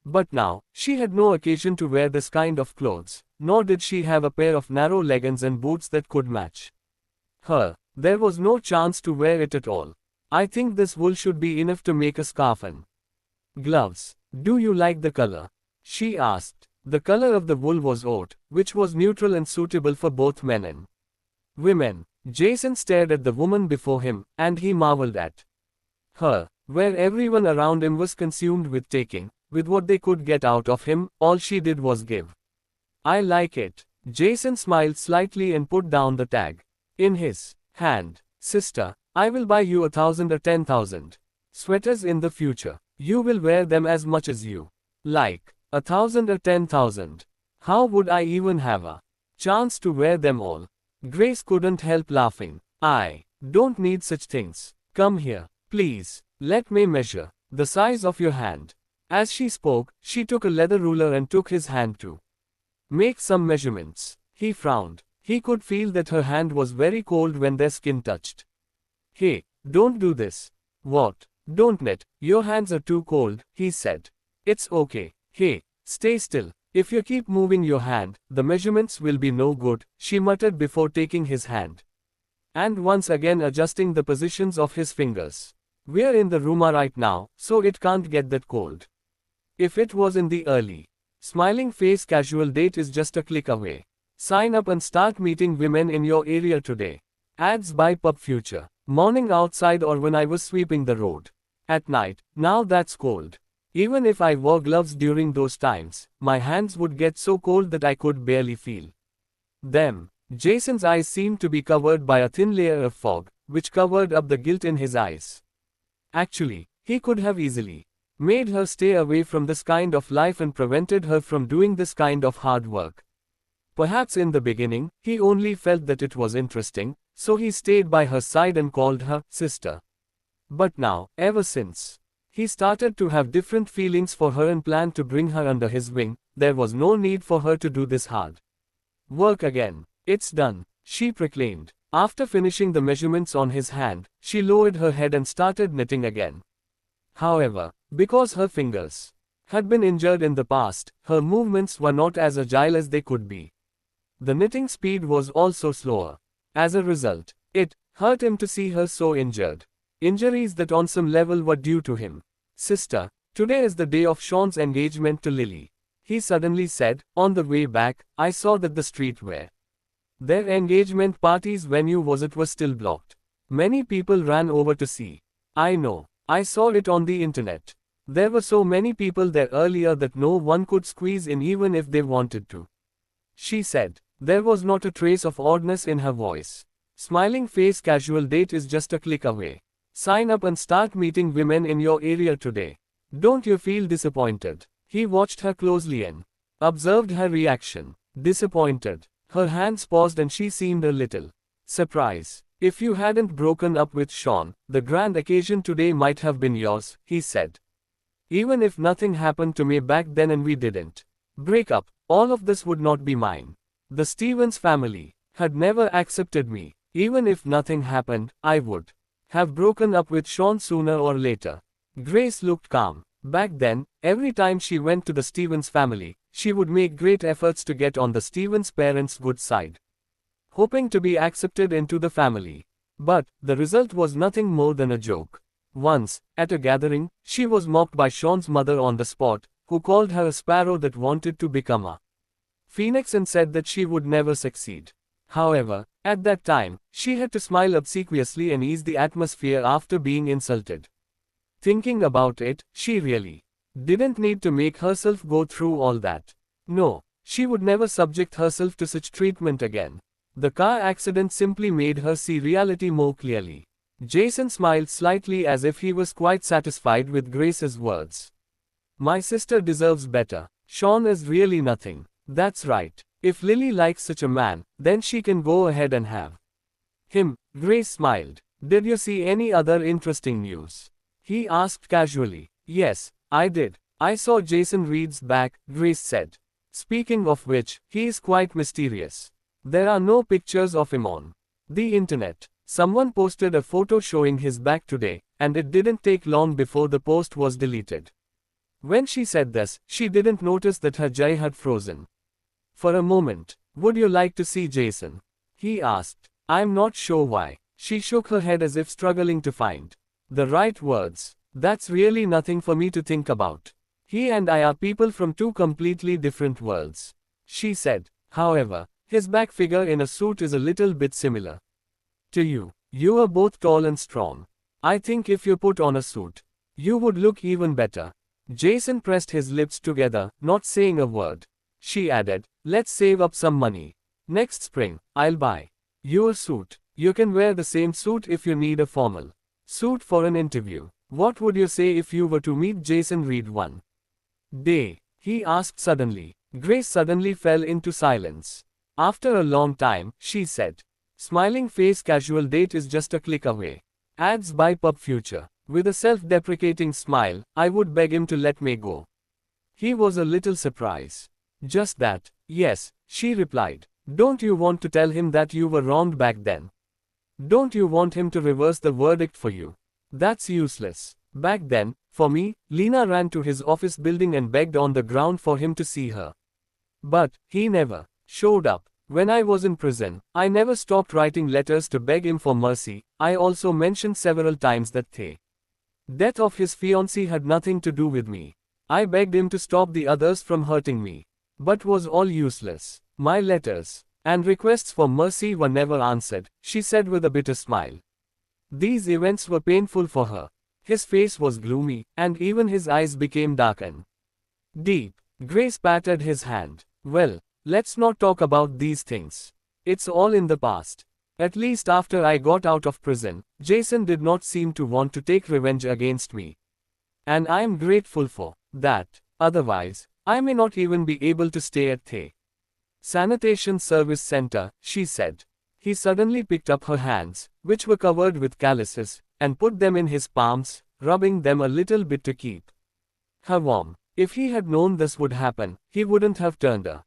But now, she had no occasion to wear this kind of clothes, nor did she have a pair of narrow leggings and boots that could match her. There was no chance to wear it at all. I think this wool should be enough to make a scarf and gloves. Do you like the color? She asked. The color of the wool was oat, which was neutral and suitable for both men and women. Jason stared at the woman before him, and he marveled at her. Where everyone around him was consumed with taking, with what they could get out of him, all she did was give. I like it. Jason smiled slightly and put down the tag in his hand. Sister, I will buy you 1,000 or 10,000 sweaters in the future. You will wear them as much as you like. 1,000 or 10,000. How would I even have a chance to wear them all? Grace couldn't help laughing. I don't need such things. Come here, please. Let me measure the size of your hand. As she spoke, she took a leather ruler and took his hand to make some measurements. He frowned. He could feel that her hand was very cold when their skin touched. Hey, don't do this. What? Don't knit. Your hands are too cold, he said. It's okay. Hey, stay still. If you keep moving your hand, the measurements will be no good, she muttered before taking his hand and once again adjusting the positions of his fingers. We're in the room right now, so it can't get that cold. If it was in the early smiling face, casual date is just a click away. Sign up and start meeting women in your area today. Ads by Pub Future. Morning outside or when I was sweeping the road. At night, now that's cold. Even if I wore gloves during those times, my hands would get so cold that I could barely feel them. Jason's eyes seemed to be covered by a thin layer of fog, which covered up the guilt in his eyes. Actually, he could have easily made her stay away from this kind of life and prevented her from doing this kind of hard work. Perhaps in the beginning, he only felt that it was interesting, so he stayed by her side and called her sister. But now, ever since he started to have different feelings for her and planned to bring her under his wing, there was no need for her to do this hard work again. It's done, she proclaimed. After finishing the measurements on his hand, she lowered her head and started knitting again. However, because her fingers had been injured in the past, her movements were not as agile as they could be. The knitting speed was also slower. As a result, it hurt him to see her so injured. Injuries that on some level were due to him. Sister, today is the day of Sean's engagement to Lily. He suddenly said. On the way back, I saw that the street where their engagement party's venue was still blocked. Many people ran over to see. I know. I saw it on the internet. There were so many people there earlier that no one could squeeze in even if they wanted to. She said. There was not a trace of oddness in her voice. Smiling face, casual date is just a click away. Sign up and start meeting women in your area today. Don't you feel disappointed? He watched her closely and observed her reaction. Disappointed. Her hands paused and she seemed a little surprised. If you hadn't broken up with Sean, the grand occasion today might have been yours, he said. Even if nothing happened to me back then and we didn't break up, all of this would not be mine. The Stevens family had never accepted me. Even if nothing happened, I would have broken up with Sean sooner or later. Grace looked calm. Back then, every time she went to the Stevens family, she would make great efforts to get on the Stevens parents' good side, hoping to be accepted into the family. But the result was nothing more than a joke. Once, at a gathering, she was mocked by Sean's mother on the spot, who called her a sparrow that wanted to become a phoenix and said that she would never succeed. However, at that time, she had to smile obsequiously and ease the atmosphere after being insulted. Thinking about it, she really didn't need to make herself go through all that. No, she would never subject herself to such treatment again. The car accident simply made her see reality more clearly. Jason smiled slightly as if he was quite satisfied with Grace's words. My sister deserves better. Sean is really nothing. That's right. If Lily likes such a man, then she can go ahead and have him. Grace smiled. Did you see any other interesting news? He asked casually. Yes, I did. I saw Jason Reed's back, Grace said. Speaking of which, he is quite mysterious. There are no pictures of him on the internet. Someone posted a photo showing his back today, and it didn't take long before the post was deleted. When she said this, she didn't notice that her jaw had frozen. For a moment, would you like to see Jason? He asked. I'm not sure why. She shook her head as if struggling to find the right words. That's really nothing for me to think about. He and I are people from two completely different worlds. She said. However, his back figure in a suit is a little bit similar to you. You are both tall and strong. I think if you put on a suit, you would look even better. Jason pressed his lips together, not saying a word. She added, let's save up some money. Next spring, I'll buy you a suit. You can wear the same suit if you need a formal suit for an interview. What would you say if you were to meet Jason Reed one day? He asked suddenly. Grace suddenly fell into silence. After a long time, she said, smiling face, casual date is just a click away. Ads by Pub Future. With a self-deprecating smile, I would beg him to let me go. He was a little surprised. Just that? Yes, she replied. Don't you want to tell him that you were wronged back then? Don't you want him to reverse the verdict for you? That's useless. Back then, for me, Lena ran to his office building and begged on the ground for him to see her. But he never showed up. When I was in prison, I never stopped writing letters to beg him for mercy. I also mentioned several times that the death of his fiancée had nothing to do with me. I begged him to stop the others from hurting me. But was all useless. My letters and requests for mercy were never answered, she said with a bitter smile. These events were painful for her. His face was gloomy, and even his eyes became dark and deep. Grace patted his hand. Well, let's not talk about these things. It's all in the past. At least after I got out of prison, Jason did not seem to want to take revenge against me. And I am grateful for that. Otherwise, I may not even be able to stay at the sanitation service center, she said. He suddenly picked up her hands, which were covered with calluses, and put them in his palms, rubbing them a little bit to keep her warm. If he had known this would happen, he wouldn't have turned a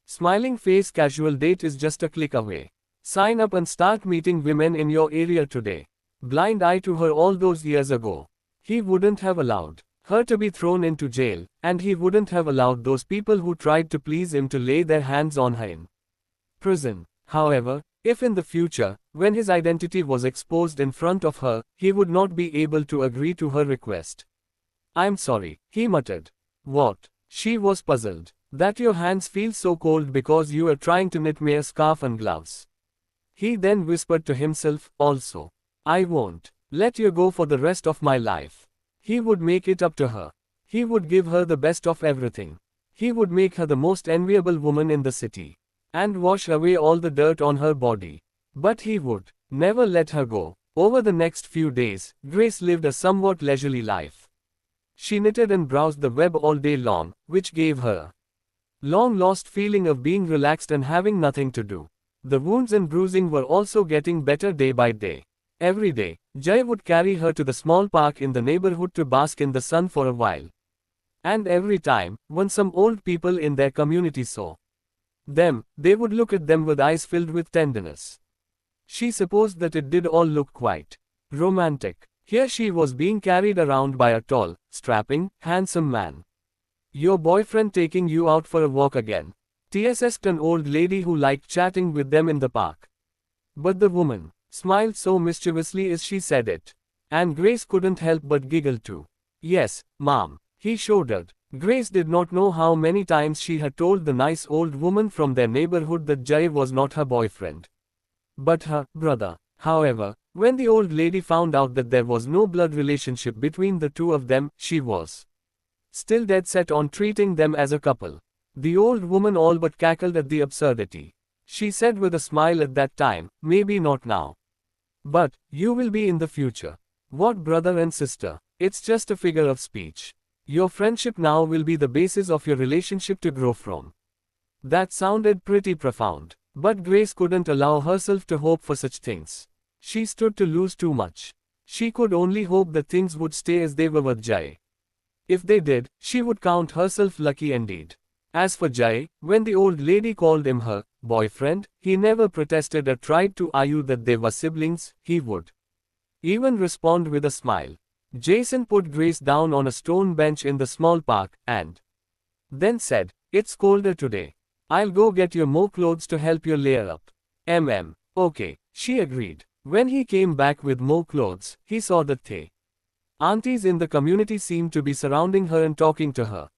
smiling face. Casual date is just a click away. Sign up and start meeting women in your area today. Blind eye to her all those years ago. He wouldn't have allowed her to be thrown into jail, and he wouldn't have allowed those people who tried to please him to lay their hands on her in prison. However, if in the future, when his identity was exposed in front of her, he would not be able to agree to her request. I'm sorry, he muttered. What? She was puzzled. That your hands feel so cold because you are trying to knit me a scarf and gloves. He then whispered to himself, also. I won't let you go for the rest of my life. He would make it up to her. He would give her the best of everything. He would make her the most enviable woman in the city. And wash away all the dirt on her body. But he would never let her go. Over the next few days, Grace lived a somewhat leisurely life. She knitted and browsed the web all day long, which gave her a long-lost feeling of being relaxed and having nothing to do. The wounds and bruising were also getting better day by day. Every day, Jay would carry her to the small park in the neighborhood to bask in the sun for a while. And every time, when some old people in their community saw them, they would look at them with eyes filled with tenderness. She supposed that it did all look quite romantic. Here she was being carried around by a tall, strapping, handsome man. "Your boyfriend taking you out for a walk again?" asked an old lady who liked chatting with them in the park. But the woman smiled so mischievously as she said it. And Grace couldn't help but giggle too. "Yes, ma'am," he shuddered. Grace did not know how many times she had told the nice old woman from their neighborhood that Jay was not her boyfriend, but her brother. However, when the old lady found out that there was no blood relationship between the two of them, she was still dead set on treating them as a couple. The old woman all but cackled at the absurdity. She said with a smile at that time, "Maybe not now. But, you will be in the future. What brother and sister? It's just a figure of speech. Your friendship now will be the basis of your relationship to grow from." That sounded pretty profound. But Grace couldn't allow herself to hope for such things. She stood to lose too much. She could only hope that things would stay as they were with Jay. If they did, she would count herself lucky indeed. As for Jay, when the old lady called him her boyfriend, he never protested or tried to argue that they were siblings. He would even respond with a smile. Jason put Grace down on a stone bench in the small park, and then said, "It's colder today. I'll go get you more clothes to help you layer up." Okay, she agreed. When he came back with more clothes, he saw that the aunties in the community seemed to be surrounding her and talking to her.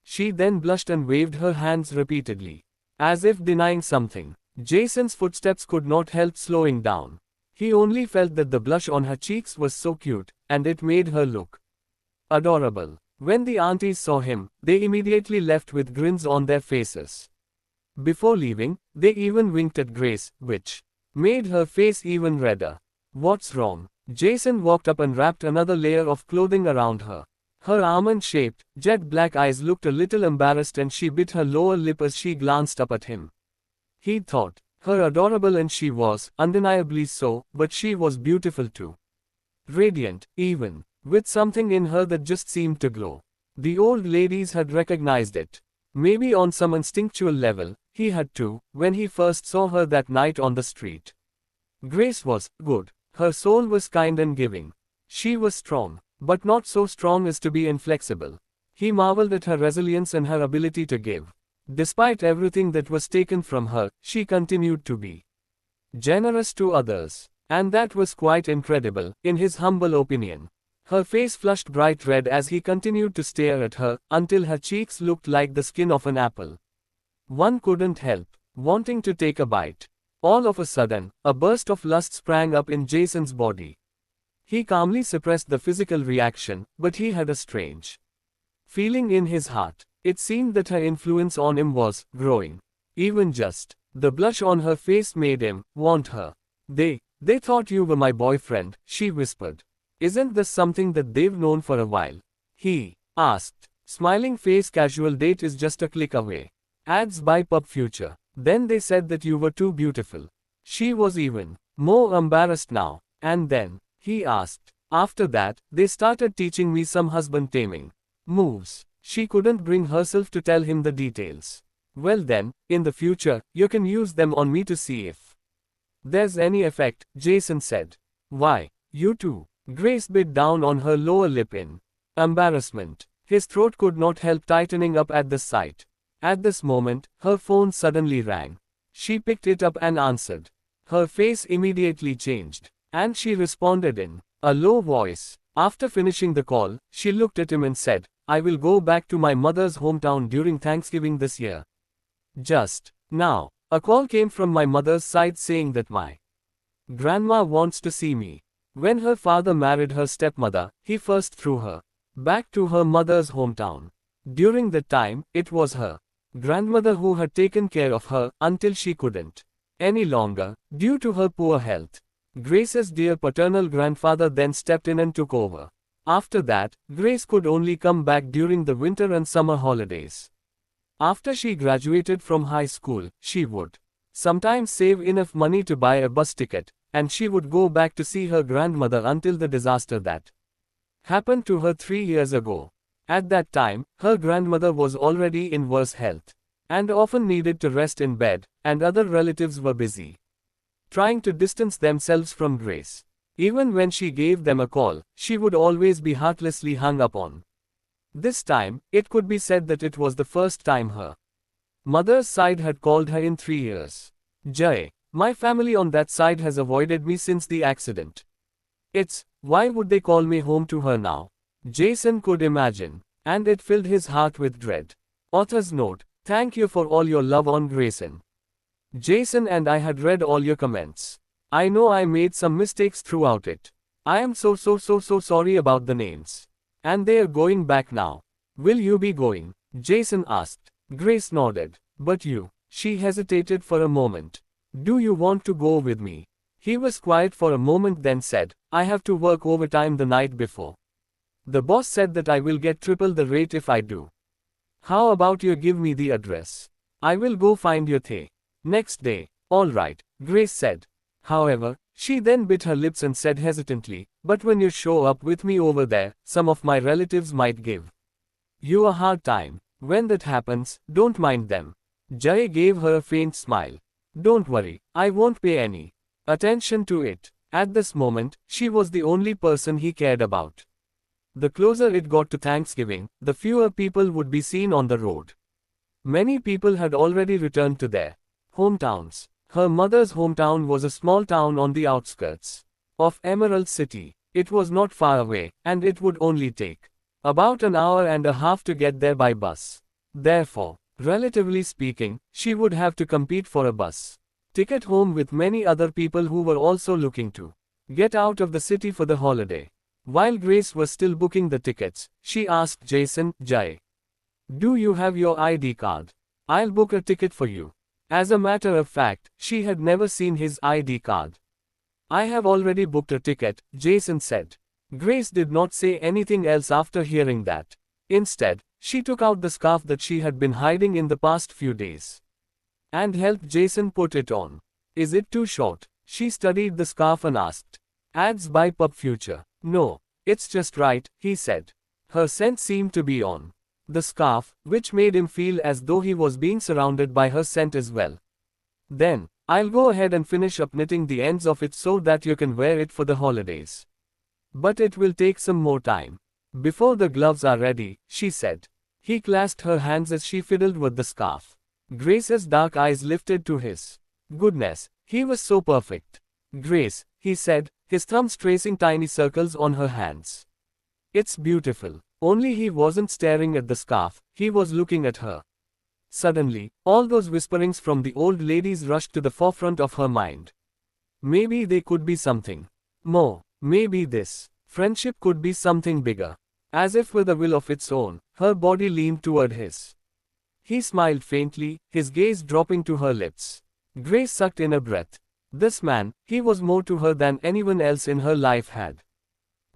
She then blushed and waved her hands repeatedly, as if denying something. Jason's footsteps could not help slowing down. He only felt that the blush on her cheeks was so cute, and it made her look adorable. When the aunties saw him, they immediately left with grins on their faces. Before leaving, they even winked at Grace, which made her face even redder. "What's wrong?" Jason walked up and wrapped another layer of clothing around her. Her almond-shaped, jet black eyes looked a little embarrassed and she bit her lower lip as she glanced up at him. He thought her adorable, and she was, undeniably so, but she was beautiful too. Radiant, even, with something in her that just seemed to glow. The old ladies had recognized it. Maybe on some instinctual level, he had too, when he first saw her that night on the street. Grace was good. Her soul was kind and giving. She was strong, but not so strong as to be inflexible. He marveled at her resilience and her ability to give. Despite everything that was taken from her, she continued to be generous to others. And that was quite incredible, in his humble opinion. Her face flushed bright red as he continued to stare at her, until her cheeks looked like the skin of an apple. One couldn't help wanting to take a bite. All of a sudden, a burst of lust sprang up in Jason's body. He calmly suppressed the physical reaction, but he had a strange feeling in his heart. It seemed that her influence on him was growing. Even just the blush on her face made him want her. They thought you were my boyfriend," she whispered. "Isn't this something that they've known for a while?" he asked. Smiling face. "Casual date is just a click away. Ads by Pub Future. Then they said that you were too beautiful." She was even more embarrassed now. "And then?" he asked. "After that, they started teaching me some husband taming moves." She couldn't bring herself to tell him the details. "Well then, in the future, you can use them on me to see if there's any effect," Jason said. "Why, you too?" Grace bit down on her lower lip in embarrassment. His throat could not help tightening up at the sight. At this moment, her phone suddenly rang. She picked it up and answered. Her face immediately changed, and she responded in a low voice. After finishing the call, she looked at him and said, "I will go back to my mother's hometown during Thanksgiving this year. Just now, a call came from my mother's side saying that my grandma wants to see me. When her father married her stepmother, he first threw her back to her mother's hometown. During that time, it was her grandmother who had taken care of her until she couldn't any longer, due to her poor health. Grace's dear paternal grandfather then stepped in and took over. After that, Grace could only come back during the winter and summer holidays. After she graduated from high school, she would Sometimes save enough money to buy a bus ticket, and she would go back to see her grandmother until the disaster that happened to her 3 years ago. At that time, her grandmother was already in worse health, and often needed to rest in bed, and other relatives were busy trying to distance themselves from Grace. Even when she gave them a call, she would always be heartlessly hung up on. This time, it could be said that it was the first time her mother's side had called her in 3 years. Jay, my family on that side has avoided me since the accident. Why would they call me home to her now? Jason could imagine, and it filled his heart with dread. Author's note: thank you for all your love on Grayson. Jason and I had read all your comments. I know I made some mistakes throughout it. I am so sorry about the names. And they are going back now. Will you be going? Jason asked. Grace nodded. But you? She hesitated for a moment. Do you want to go with me? He was quiet for a moment, then said, I have to work overtime the night before. The boss said that I will get triple the rate if I do. How about you give me the address? I will go find your Thay. Next day. All right, Grace said. However, she then bit her lips and said hesitantly, but when you show up with me over there, some of my relatives might give you a hard time. When that happens, don't mind them. Jay gave her a faint smile. Don't worry, I won't pay any attention to it. At this moment, she was the only person he cared about. The closer it got to Thanksgiving, the fewer people would be seen on the road. Many people had already returned to their hometowns. Her mother's hometown was a small town on the outskirts of Emerald City. It was not far away, and it would only take about an hour and a half to get there by bus. Therefore, relatively speaking, she would have to compete for a bus ticket home with many other people who were also looking to get out of the city for the holiday. While Grace was still booking the tickets, she asked Jason, Jay, do you have your ID card? I'll book a ticket for you. As a matter of fact, she had never seen his ID card. I have already booked a ticket, Jason said. Grace did not say anything else after hearing that. Instead, she took out the scarf that she had been hiding in the past few days and helped Jason put it on. Is it too short? She studied the scarf and asked. Ads by Pub Future. No, it's just right, he said. Her scent seemed to be on the scarf, which made him feel as though he was being surrounded by her scent as well. Then, I'll go ahead and finish up knitting the ends of it so that you can wear it for the holidays. But it will take some more time. Before the gloves are ready, she said. He clasped her hands as she fiddled with the scarf. Grace's dark eyes lifted to his. Goodness, he was so perfect. Grace, he said, his thumbs tracing tiny circles on her hands. It's beautiful. Only he wasn't staring at the scarf, he was looking at her. Suddenly, all those whisperings from the old ladies rushed to the forefront of her mind. Maybe they could be something more. Maybe this friendship could be something bigger. As if with a will of its own, her body leaned toward his. He smiled faintly, his gaze dropping to her lips. Grace sucked in a breath. This man, he was more to her than anyone else in her life had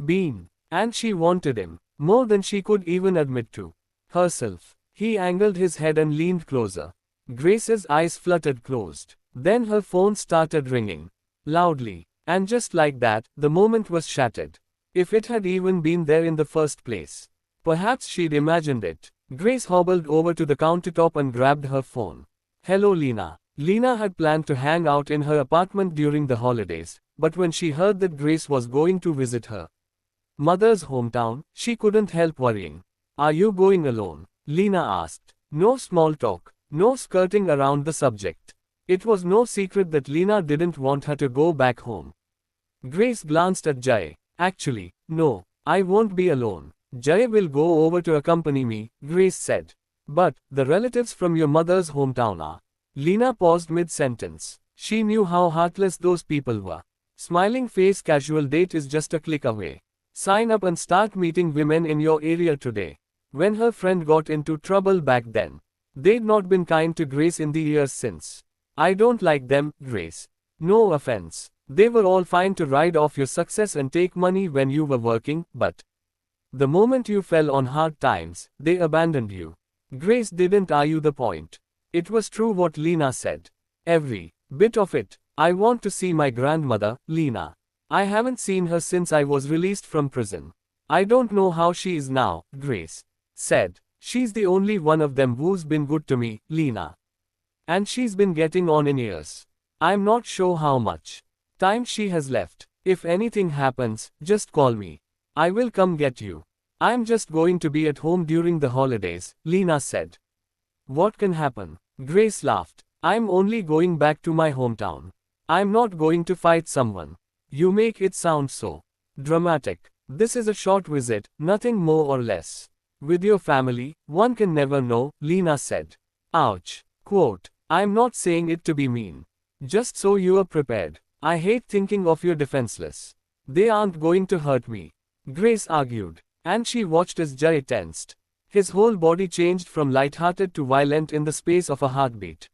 been. And she wanted him, more than she could even admit to herself. He angled his head and leaned closer. Grace's eyes fluttered closed. Then her phone started ringing. Loudly. And just like that, the moment was shattered. If it had even been there in the first place. Perhaps she'd imagined it. Grace hobbled over to the countertop and grabbed her phone. Hello Lena. Lena had planned to hang out in her apartment during the holidays, but when she heard that Grace was going to visit her mother's hometown, she couldn't help worrying. Are you going alone? Lena asked. No small talk, no skirting around the subject. It was no secret that Lena didn't want her to go back home. Grace glanced at Jay. Actually, no, I won't be alone. Jay will go over to accompany me, Grace said. But, the relatives from your mother's hometown are. Lena paused mid-sentence. She knew how heartless those people were. Smiling face casual date is just a click away. Sign up and start meeting women in your area today. When her friend got into trouble back then, they'd not been kind to Grace in the years since. I don't like them, Grace. No offense. They were all fine to ride off your success and take money when you were working, but the moment you fell on hard times, they abandoned you. Grace didn't argue the point. It was true what Lena said. Every bit of it. I want to see my grandmother, Lena. I haven't seen her since I was released from prison. I don't know how she is now, Grace said. She's the only one of them who's been good to me, Lena. And she's been getting on in years. I'm not sure how much time she has left. If anything happens, just call me. I will come get you. I'm just going to be at home during the holidays, Lena said. What can happen? Grace laughed. I'm only going back to my hometown. I'm not going to fight someone. You make it sound so dramatic. This is a short visit, nothing more or less. With your family, one can never know, Lena said. Ouch. Quote, I'm not saying it to be mean. Just so you are prepared. I hate thinking of you defenseless. They aren't going to hurt me, Grace argued. And she watched as Jay tensed. His whole body changed from light-hearted to violent in the space of a heartbeat.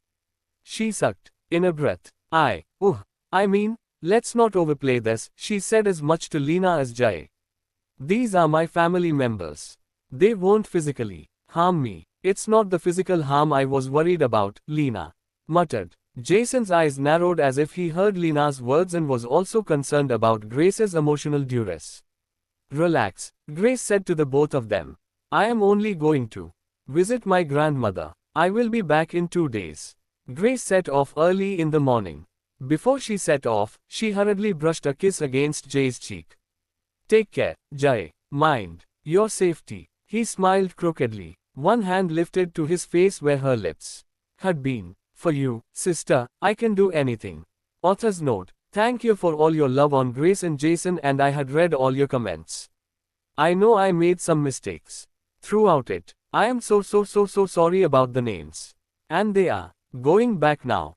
She sucked in a breath. I mean, let's not overplay this, she said as much to Lena as Jay. These are my family members. They won't physically harm me. It's not the physical harm I was worried about, Lena muttered. Jason's eyes narrowed as if he heard Lena's words and was also concerned about Grace's emotional duress. Relax, Grace said to the both of them. I am only going to visit my grandmother. I will be back in 2 days. Grace set off early in the morning. Before she set off, she hurriedly brushed a kiss against Jay's cheek. Take care, Jay. Mind your safety. He smiled crookedly, one hand lifted to his face where her lips had been. For you, sister, I can do anything. Author's note. Thank you for all your love on Grace and Jason, and I had read all your comments. I know I made some mistakes throughout it. I am so sorry about the names. And they are going back now.